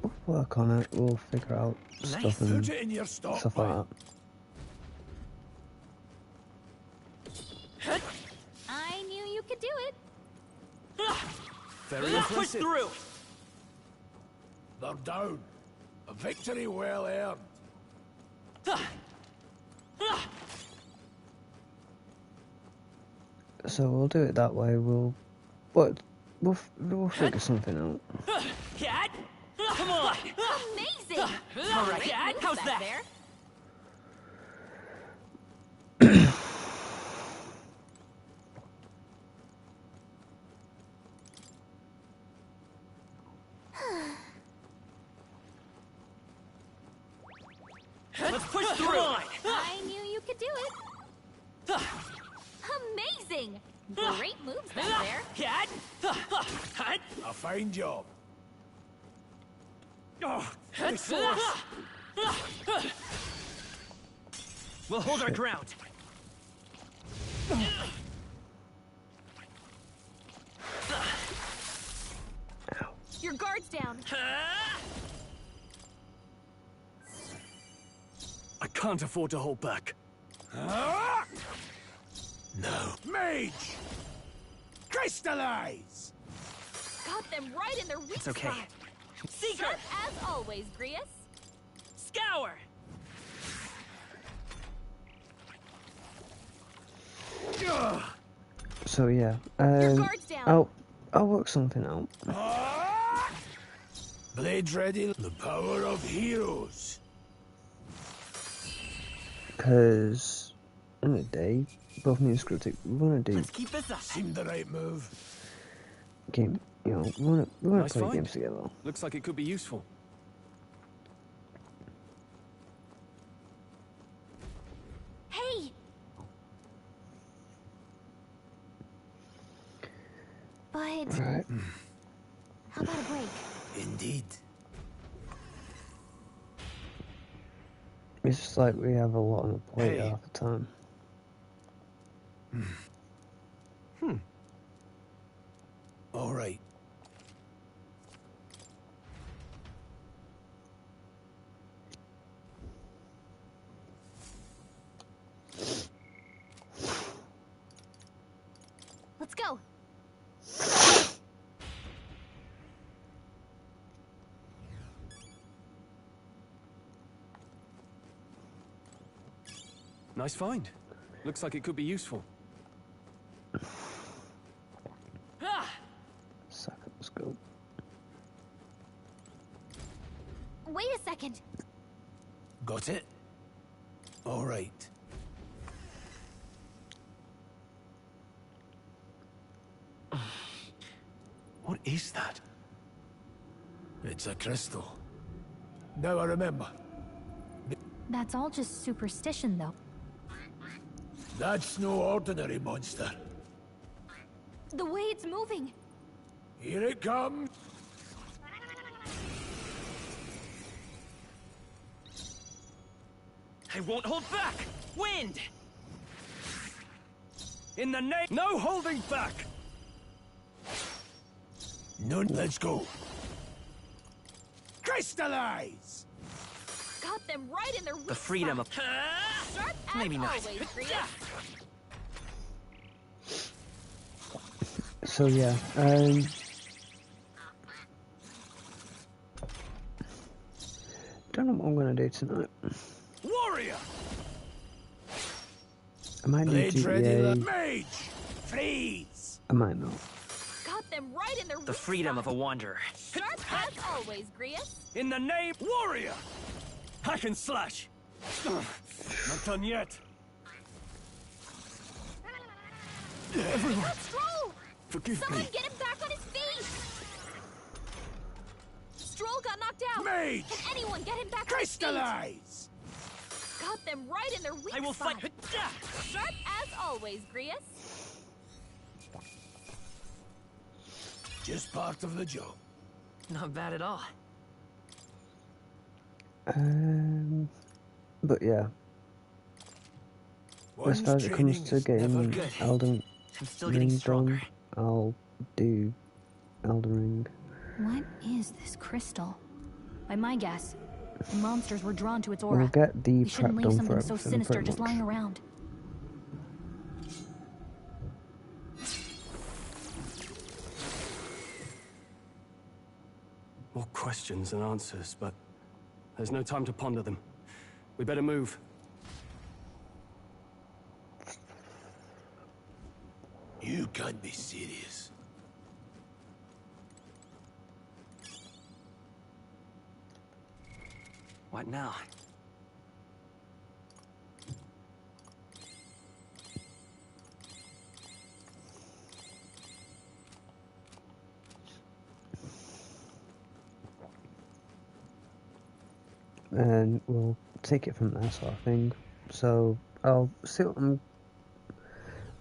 We'll work on it, we'll figure out stuff and Put it in your stuff like stockpile. that. I knew you could do it. Very Let's push impressive. through. They're down. A victory well earned. So we'll do it that way. We'll figure something out. Cat, come on. Amazing! All right, Cat, how's back that? there. Let's push through. I knew you could do it. Amazing! Great moves back there. Cat, A fine job. Oh, they saw us. we'll hold our ground. Your guard's down. I can't afford to hold back. No. Mage! Crystallize! Got them right in their weak It's okay. spot. Seeker, Sharp as always, Grius. scour. So yeah, guard's down. I'll work something out. Blades ready. The power of heroes. Because in a day, both me and Scriptic wanna do Keep this up. Seemed the right move. game. You know, we wanna Nice play find. games together. Looks like it could be useful. Hey! But Right. how about a break? Indeed. It's just like we have a lot on the plate Hey. half the time. All right. Let's go. Nice find. Looks like it could be useful. Suck up the scope. Wait a second. Got it? All right. What is that? It's a crystal. Now I remember. That's all just superstition, though. That's no ordinary monster. The way it's moving. Here it comes. I won't hold back! Wind! In the name... No holding back! None. Let's go. Crystallize! Got them right in their weak The freedom of... spot. Sharp as Maybe not. always, Rhea. So yeah, don't know what I'm gonna do tonight. Warrior! I might do Blades ready. GTA. Mage! Freeze! I might not. Got them right in their The weak freedom of spot. a wanderer. Sharp as always, Grius. In the name... Warrior! Hack and slash! Not done yet. Everyone. Stroll! Forgive Someone me. get him back on his feet! Stroll got knocked out. Mage! Can anyone get him back on his feet? Crystallize! Got them right in their weak I will spot. fight. Sharp as always, Grius. Just part of the job. Not bad at all. But yeah, as far as it comes to getting good. Elden I'm still getting Ring stronger. done, I'll do Elden Ring. What is this crystal? By my guess, the monsters were drawn to its aura. We'll get the We shouldn't prep leave done for something so everything, sinister pretty just much. lying around. More questions than answers, but there's no time to ponder them. We better move. You can't be serious. What now? And we'll take it from there, sort of thing. So I'll see what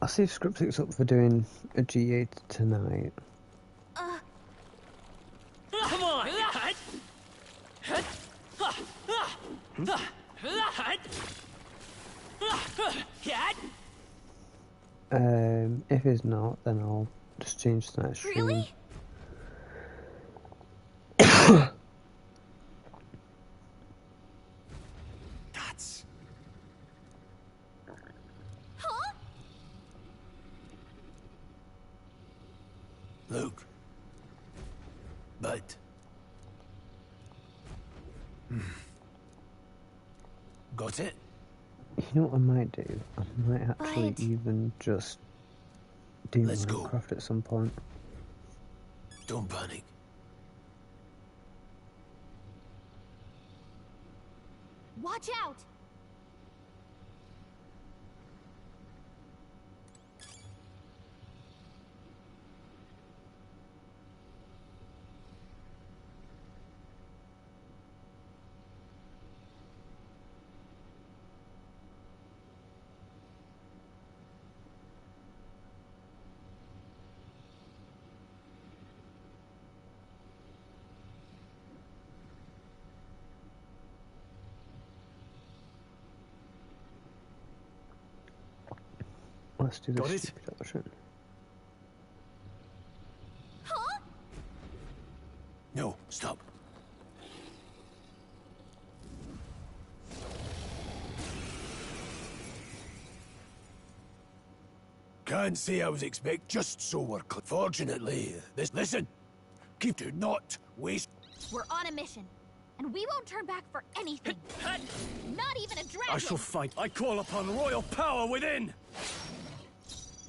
I'll see if Scriptic's up for doing a G8 tonight. Come on! If it's not, then I'll just change the next stream. Really? That's... Huh? Luke. But... Got it? You know what I might do? I might actually But- even just do Let's go. Minecraft at some point. Don't panic. Watch out! Let's do Got this it? stupid option. Huh? No, stop. Can't say I was expect just so we're fortunately, listen. Keep do not waste. We're on a mission, and we won't turn back for anything. Not even a dragon! I shall fight. I call upon royal power within!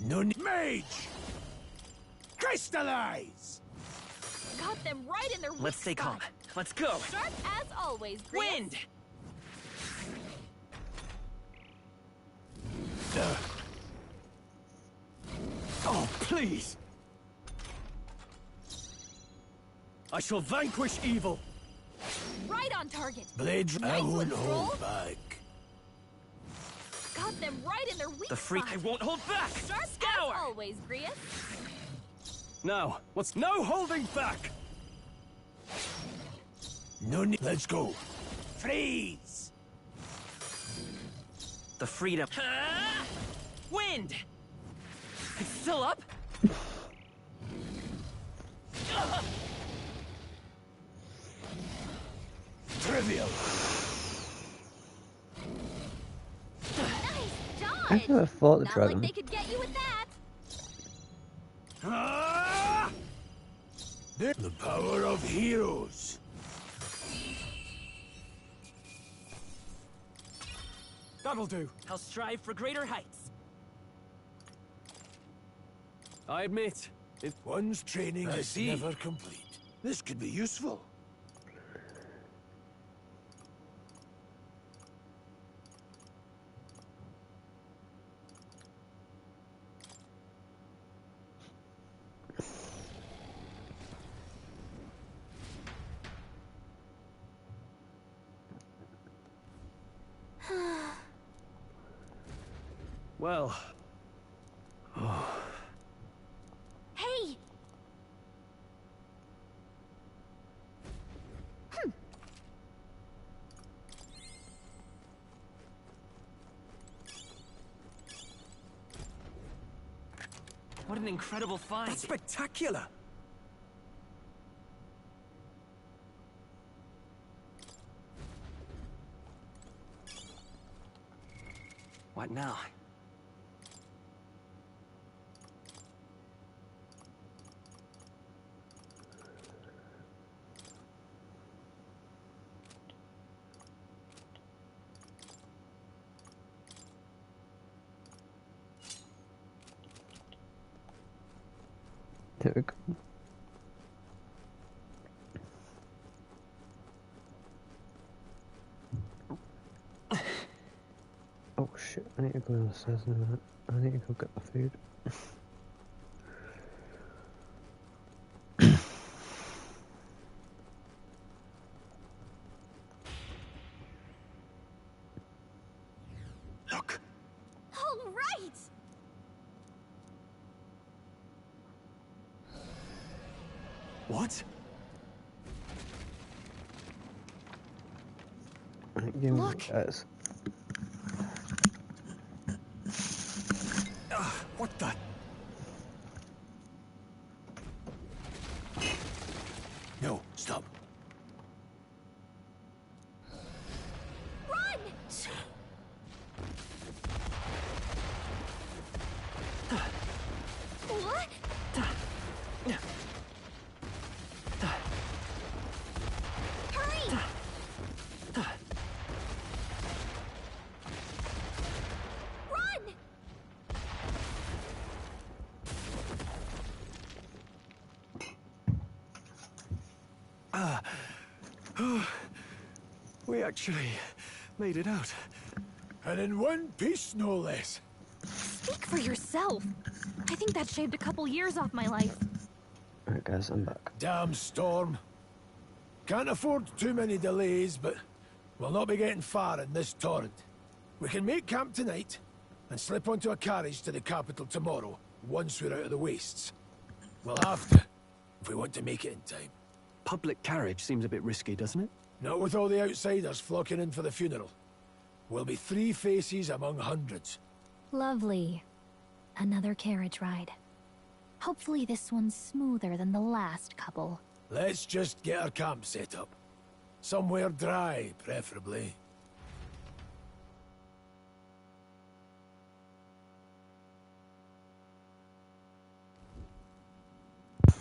No mage! Crystallize! Got them right in their weak Let's stay spot. calm. Let's go. Sharp as always, Griff. Wind! Oh, please! I shall vanquish evil! Right on target. Blades, I Nice won't one, Stroll. hold back. Got them right in their weak The freak. spot. I won't hold back! Sharp Scour! as always, Grief. Now, what's no holding back? No need. Let's go. Freeze! The freedom. Wind! It's still up? Trivial. Nice dodge. I never fought the Not dragon. like they could get you with that. Ah! The power of heroes. That'll do. I'll strive for greater heights. I admit, One's training I is see. never complete. This could be useful. well... Hey! What an incredible find. That's spectacular! What now? There we go. Oh shit, I need to go downstairs in a minute. I need to go get my food. Look. All right! What? Look. What the... No, stop. Run! What? Hurry! We actually made it out. And in one piece, no less. Speak for yourself. I think that shaved a couple years off my life. Alright guys, I'm back. Damn storm. Can't afford too many delays, but we'll not be getting far in this torrent. We can make camp tonight and slip onto a carriage to the capital tomorrow, once we're out of the wastes. We'll have to, if we want to make it in time. Public carriage seems a bit risky, doesn't it? Not with all the outsiders flocking in for the funeral. We'll be 3 faces among hundreds. Lovely. Another carriage ride. Hopefully this one's smoother than the last couple. Let's just get our camp set up. Somewhere dry, preferably.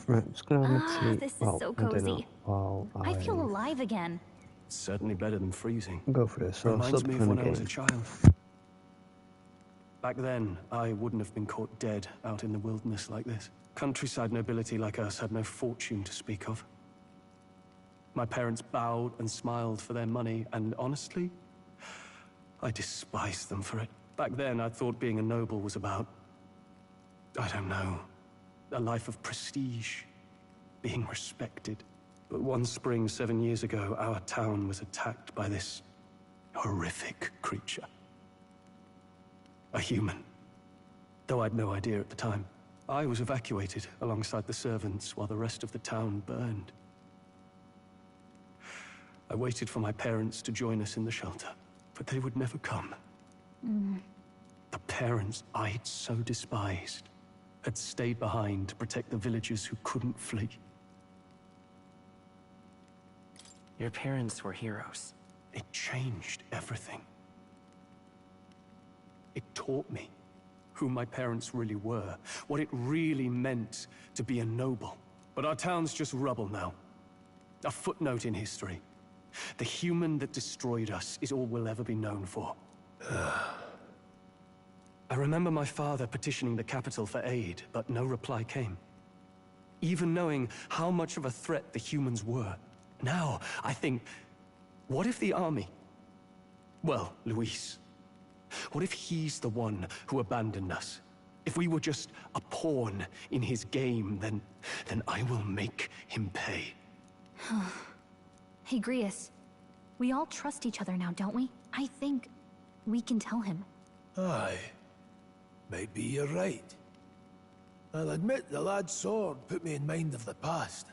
Right, I'm just gonna have a tea. This is well, so I don't know. cozy. While I feel alive again. Certainly better than freezing. Go for this. So I'll Reminds stop me of playing when the I was a game. child. Back then, I wouldn't have been caught dead out in the wilderness like this. Countryside nobility like us had no fortune to speak of. My parents bowed and smiled for their money, and honestly, I despised them for it. Back then, I thought being a noble was about, I don't know, a life of prestige, being respected. But one spring 7 years ago, our town was attacked by this horrific creature. A human. Though I'd no idea at the time. I was evacuated alongside the servants while the rest of the town burned. I waited for my parents to join us in the shelter, but they would never come. The parents I'd so despised had stayed behind to protect the villagers who couldn't flee. Your parents were heroes. It changed everything. It taught me who my parents really were, what it really meant to be a noble. But our town's just rubble now. A footnote in history. The human that destroyed us is all we'll ever be known for. I remember my father petitioning the capital for aid, but no reply came. Even knowing how much of a threat the humans were. Now, I think, what if the army? Well, Luis. What if he's the one who abandoned us? If we were just a pawn in his game, then I will make him pay. Hey, Grius. We all trust each other now, don't we? I think we can tell him. Aye. Maybe you're right. I'll admit the lad's sword put me in mind of the past.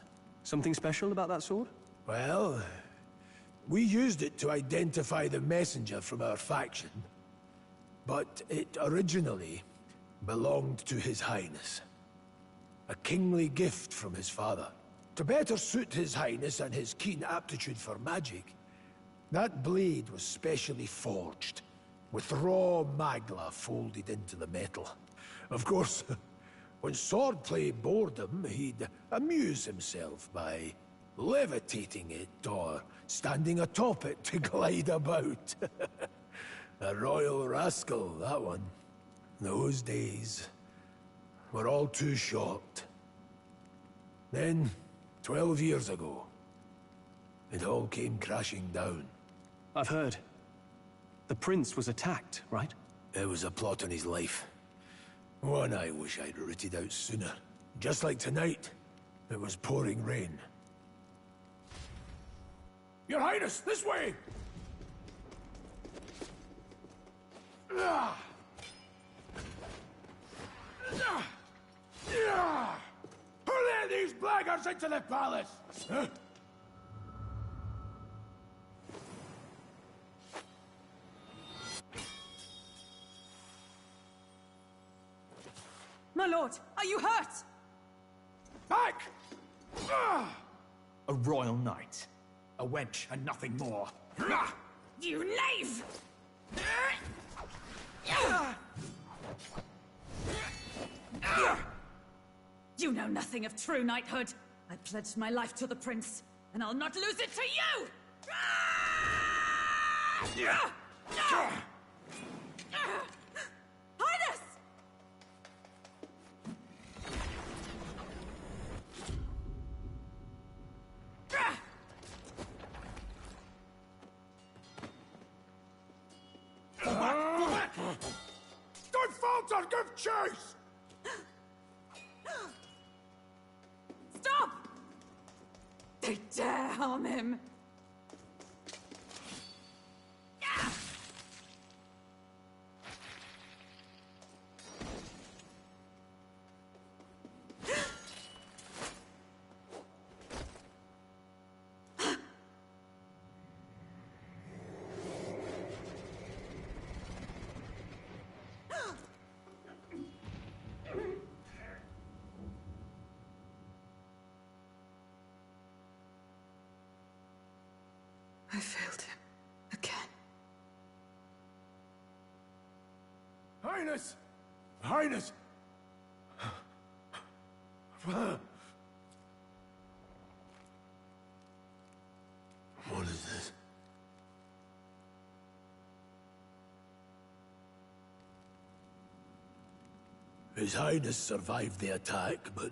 Something special about that sword? Well, we used it to identify the messenger from our faction. But it originally belonged to His Highness. A kingly gift from his father. To better suit His Highness and his keen aptitude for magic, that blade was specially forged, with raw magla folded into the metal. Of course, when swordplay bored him, he'd amuse himself by levitating it or standing atop it to glide about. A royal rascal, that one. Those days were all too short. Then, 12 years ago, it all came crashing down. I've heard. The prince was attacked, right? It was a plot on his life. One I wish I'd rooted out sooner. Just like tonight, it was pouring rain. Your Highness, this way! Who let these blackguards into the palace? Huh? My lord, are you hurt? Back! A royal knight. A wench and nothing more. You knave! You know nothing of true knighthood. I pledged my life to the prince, and I'll not lose it to you! Highness! Chase! Stop! They dare harm him! I failed him. Again. Highness! Highness! What is this? His Highness survived the attack, but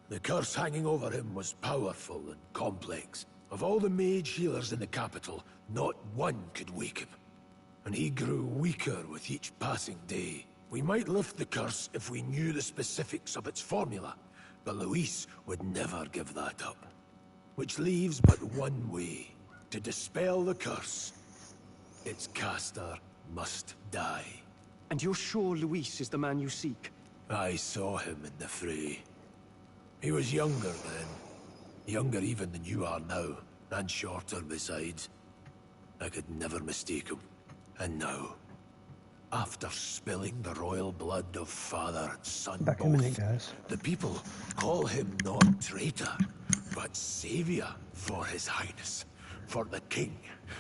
the curse hanging over him was powerful and complex. Of all the mage healers in the capital, not one could wake him. And he grew weaker with each passing day. We might lift the curse if we knew the specifics of its formula, but Luis would never give that up. Which leaves but one way to dispel the curse. Its caster must die. And you're sure Luis is the man you seek? I saw him in the fray. He was younger then. Younger even than you are now, and shorter besides. I could never mistake him. And now, after spilling the royal blood of father and son Back both, a minute, guys. the people call him not traitor, but savior for his highness, for the king,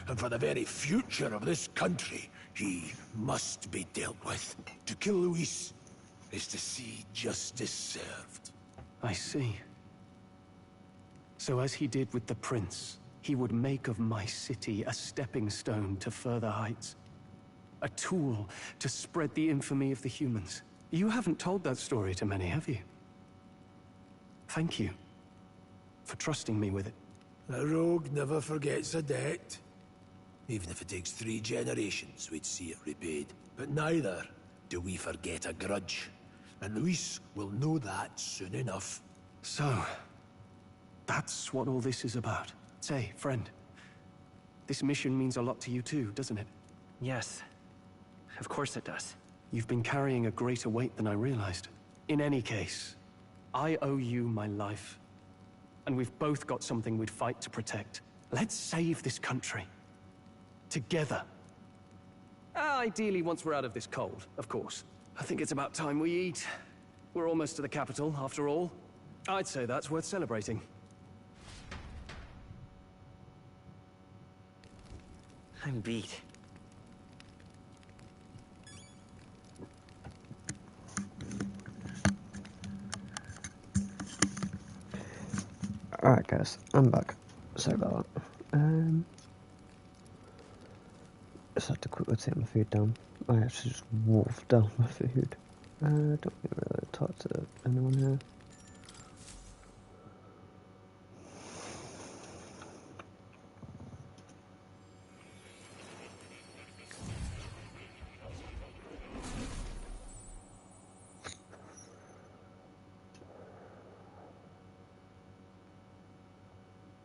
and for the very future of this country. He must be dealt with. To kill Luis is to see justice served. I see. So as he did with the prince, he would make of my city a stepping stone to further heights. A tool to spread the infamy of the humans. You haven't told that story to many, have you? Thank you for trusting me with it. A rogue never forgets a debt. Even if it takes 3 generations, we'd see it repaid. But neither do we forget a grudge. And Luis will know that soon enough. So, that's what all this is about. Say, friend, this mission means a lot to you too, doesn't it? Yes, of course it does. You've been carrying a greater weight than I realized. In any case, I owe you my life. And we've both got something we'd fight to protect. Let's save this country. Together. Ideally, once we're out of this cold, of course. I think it's about time we eat. We're almost to the capital, after all. I'd say that's worth celebrating. I'm beat. Alright guys, I'm back. Sorry about that. Just had to quickly take my food down. I actually just wolfed down my food. Don't really talk to anyone here.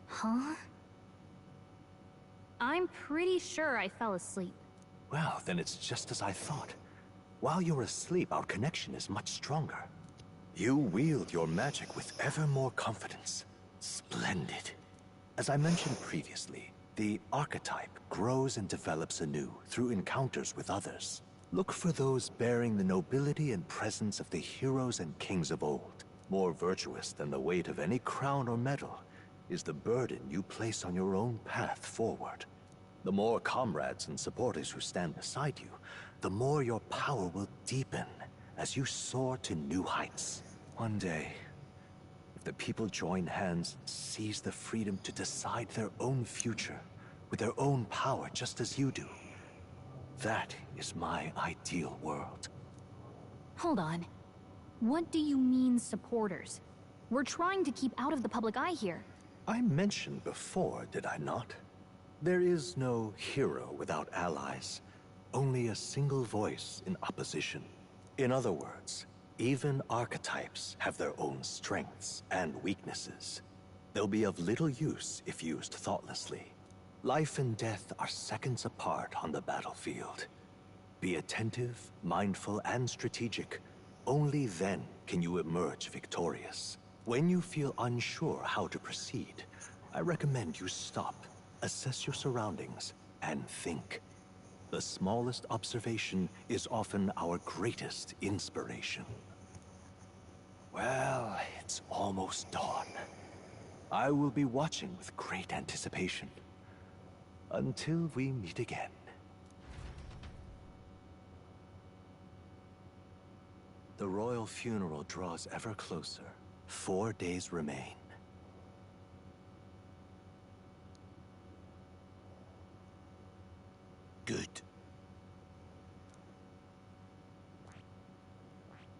Huh? I'm pretty sure I fell asleep. Well, then it's just as I thought. While you're asleep, our connection is much stronger. You wield your magic with ever more confidence. Splendid. As I mentioned previously, the archetype grows and develops anew through encounters with others. Look for those bearing the nobility and presence of the heroes and kings of old. More virtuous than the weight of any crown or medal is the burden you place on your own path forward. The more comrades and supporters who stand beside you, the more your power will deepen as you soar to new heights. One day, if the people join hands and seize the freedom to decide their own future with their own power just as you do, that is my ideal world. Hold on. What do you mean, supporters? We're trying to keep out of the public eye here. I mentioned before, did I not? There is no hero without allies. Only a single voice in opposition. In other words, even archetypes have their own strengths and weaknesses. They'll be of little use if used thoughtlessly. Life and death are seconds apart on the battlefield. Be attentive, mindful, and strategic. Only then can you emerge victorious. When you feel unsure how to proceed, I recommend you stop, assess your surroundings, and think. The smallest observation is often our greatest inspiration. Well, it's almost dawn. I will be watching with great anticipation. Until we meet again. The royal funeral draws ever closer. 4 days remain. Good.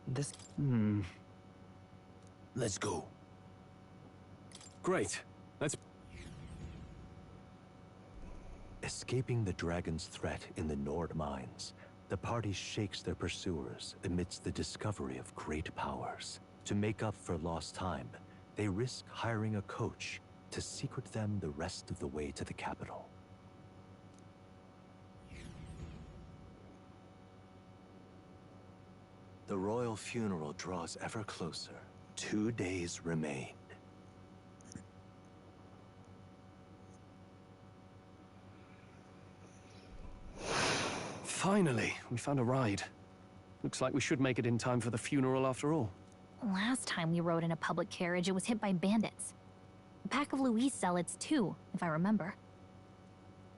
This... Let's go. Great. Let's... Escaping the dragon's threat in the Nord mines, the party shakes their pursuers amidst the discovery of great powers. To make up for lost time, they risk hiring a coach to secret them the rest of the way to the capital. The royal funeral draws ever closer. 2 days remain. Finally, we found a ride. Looks like we should make it in time for the funeral after all. Last time we rode in a public carriage, it was hit by bandits. A pack of Louis zealots, too, if I remember.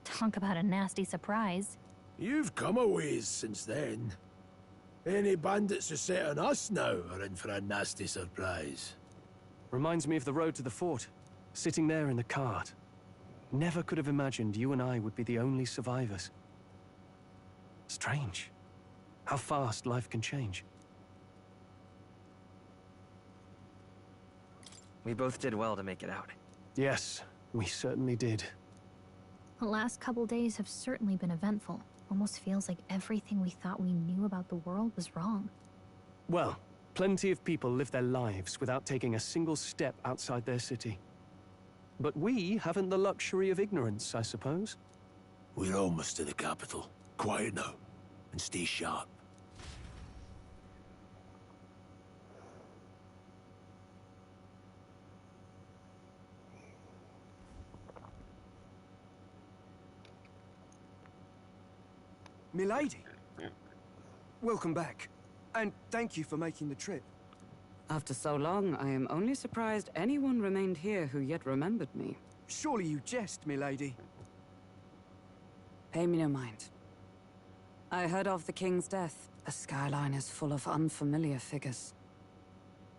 Talk about a nasty surprise. You've come a ways since then. Any bandits who set on us now are in for a nasty surprise. Reminds me of the road to the fort, sitting there in the cart. Never could have imagined you and I would be the only survivors. Strange. How fast life can change. We both did well to make it out. Yes, we certainly did. The last couple days have certainly been eventful. Almost feels like everything we thought we knew about the world was wrong. Well, plenty of people live their lives without taking a single step outside their city. But we haven't the luxury of ignorance, I suppose. We're almost to the capital. Quiet now, and stay sharp. Milady, welcome back, and thank you for making the trip. After so long, I am only surprised anyone remained here who yet remembered me. Surely you jest, milady. Pay me no mind. I heard of the king's death. The skyline is full of unfamiliar figures.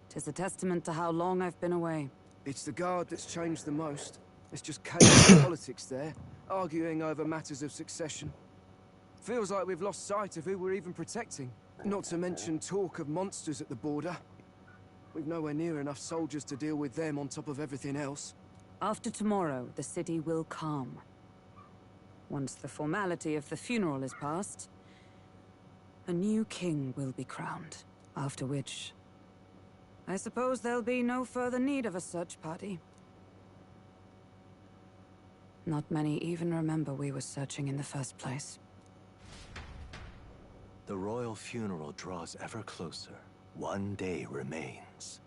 'Tis a testament to how long I've been away. It's the guard that's changed the most. It's just chaos and politics there, arguing over matters of succession. Feels like we've lost sight of who we're even protecting. Not to mention talk of monsters at the border. We've nowhere near enough soldiers to deal with them on top of everything else. After tomorrow, the city will calm. Once the formality of the funeral is past, a new king will be crowned. After which, I suppose there'll be no further need of a search party. Not many even remember we were searching in the first place. The royal funeral draws ever closer. 1 day remains.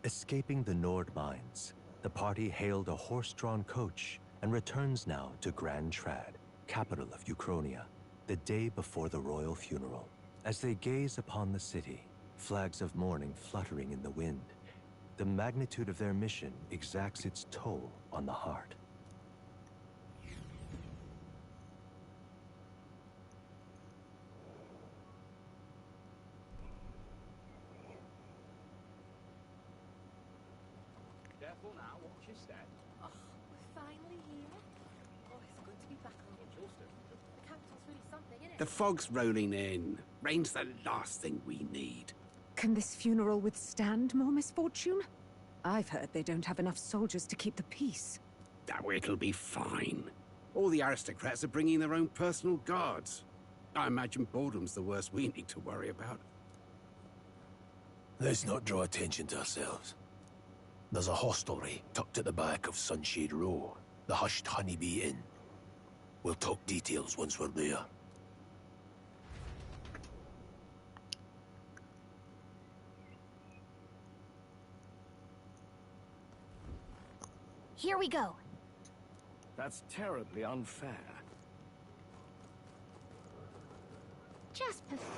Escaping the Nord mines, the party hailed a horse-drawn coach and returns now to Grand Trad, capital of Ukrainia, the day before the royal funeral. As they gaze upon the city, flags of mourning fluttering in the wind, the magnitude of their mission exacts its toll on the heart. Careful now, watch your step. Oh, we're finally here. Oh, it's good to be back on the capital's really something, isn't it? The fog's rolling in. Rain's the last thing we need. Can this funeral withstand more misfortune? I've heard they don't have enough soldiers to keep the peace. Oh, it'll be fine. All the aristocrats are bringing their own personal guards. I imagine boredom's the worst we need to worry about. Let's not draw attention to ourselves. There's a hostelry tucked at the back of Sunshade Row, the Hushed Honeybee Inn. We'll talk details once we're there. Here we go. That's terribly unfair. Just pathetic.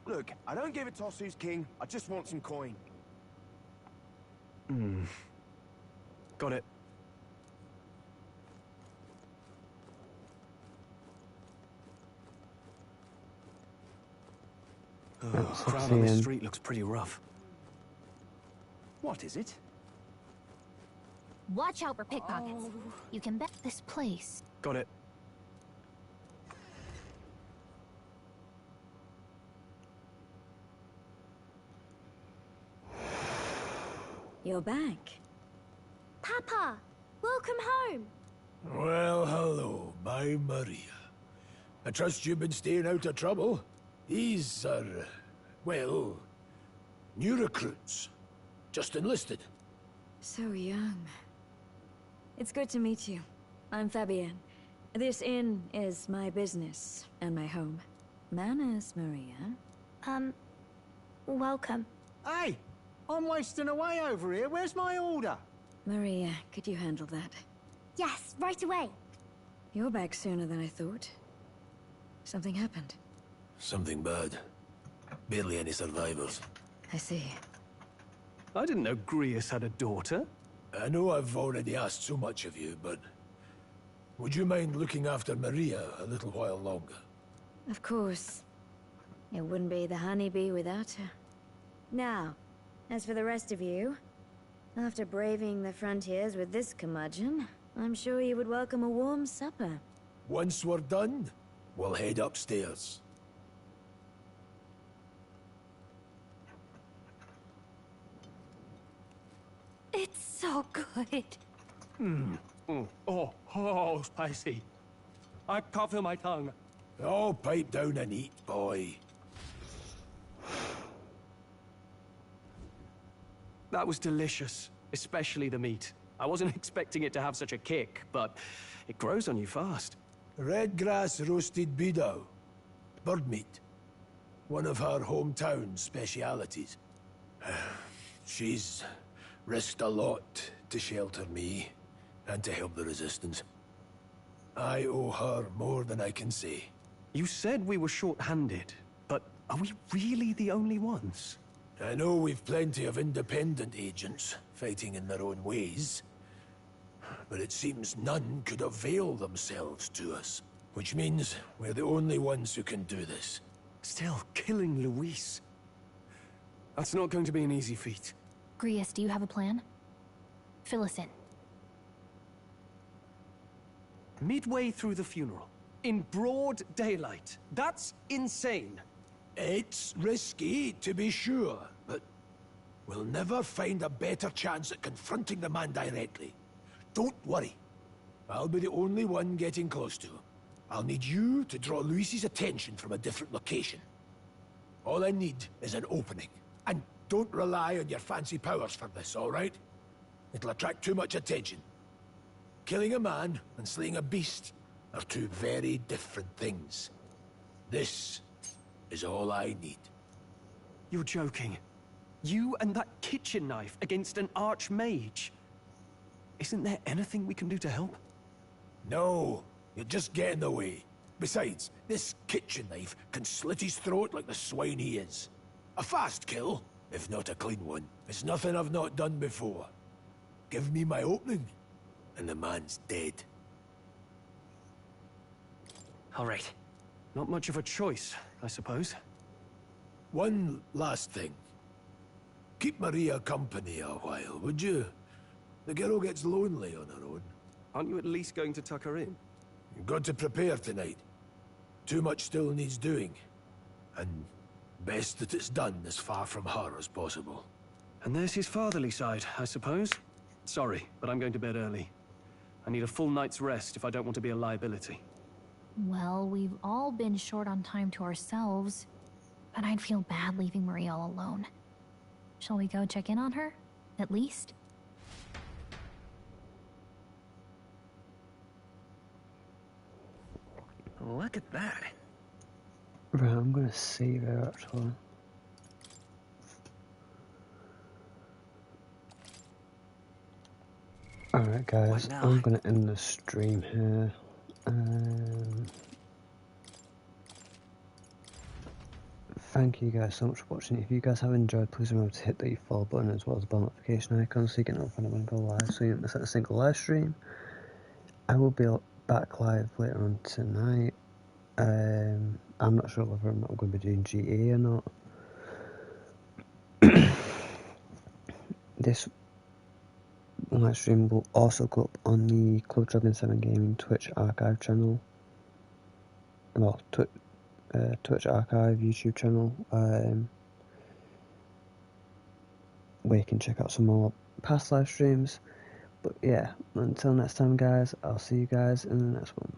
Look, I don't give a toss who's king. I just want some coin. Got it. Crowd on this street looks pretty rough. What is it? Watch out for pickpockets. You can bet this place. Got it. You're back. Papa, welcome home. Well, hello, my Maria. I trust you've been staying out of trouble. These are, well, new recruits. Just enlisted. So young. It's good to meet you. I'm Fabienne. This inn is my business and my home. Manners, Maria. Welcome. Hey, I'm wasting away over here. Where's my order? Maria, could you handle that? Yes, right away. You're back sooner than I thought. Something happened. Something bad. Barely any survivors. I see. I didn't know Grius had a daughter. I know I've already asked so much of you, but would you mind looking after Maria a little while longer? Of course. It wouldn't be the honeybee without her. Now, as for the rest of you, after braving the frontiers with this curmudgeon, I'm sure you would welcome a warm supper. Once we're done, we'll head upstairs. It's so good. Oh, spicy. I can't feel my tongue. Oh, pipe down and eat, boy. That was delicious, especially the meat. I wasn't expecting it to have such a kick, but it grows on you fast. Red grass roasted beedow. Bird meat. One of her hometown specialities. She's risked a lot to shelter me and to help the resistance. I owe her more than I can say. You said we were short-handed, but are we really the only ones? I know we've plenty of independent agents fighting in their own ways, but it seems none could avail themselves to us, which means we're the only ones who can do this. Still, killing Luis. That's not going to be an easy feat. Grius, do you have a plan? Fill us in. Midway through the funeral, in broad daylight. That's insane. It's risky, to be sure, but we'll never find a better chance at confronting the man directly. Don't worry. I'll be the only one getting close to him. I'll need you to draw Luis's attention from a different location. All I need is an opening. And don't rely on your fancy powers for this, all right? It'll attract too much attention. Killing a man and slaying a beast are two very different things. This is all I need. You're joking. You and that kitchen knife against an archmage. Isn't there anything we can do to help? No, you'll just get in the way. Besides, this kitchen knife can slit his throat like the swine he is. A fast kill, if not a clean one. It's nothing I've not done before. Give me my opening, and the man's dead. All right. Not much of a choice, I suppose. One last thing. Keep Maria company a while, would you? The girl gets lonely on her own. Aren't you at least going to tuck her in? You've got to prepare tonight. Too much still needs doing. And best that it's done as far from her as possible. And there's his fatherly side, I suppose. Sorry, but I'm going to bed early. I need a full night's rest if I don't want to be a liability. Well, we've all been short on time to ourselves, but I'd feel bad leaving Marie all alone. Shall we go check in on her, at least? Look at that. Right, I'm gonna save her actually. Alright guys, I'm gonna end the stream here. Thank you guys so much for watching. If you guys have enjoyed, please remember to hit the follow button as well as the bell notification icon so you get notified when I go live so you don't miss out a single live stream. I will be back live later on tonight. I'm not sure whether I'm going to be doing GA or not. This live stream will also go up on the Club Dragon 7 Gaming Twitch archive channel. Well, Twitch archive YouTube channel, where you can check out some more past live streams. But yeah, until next time guys, I'll see you guys in the next one.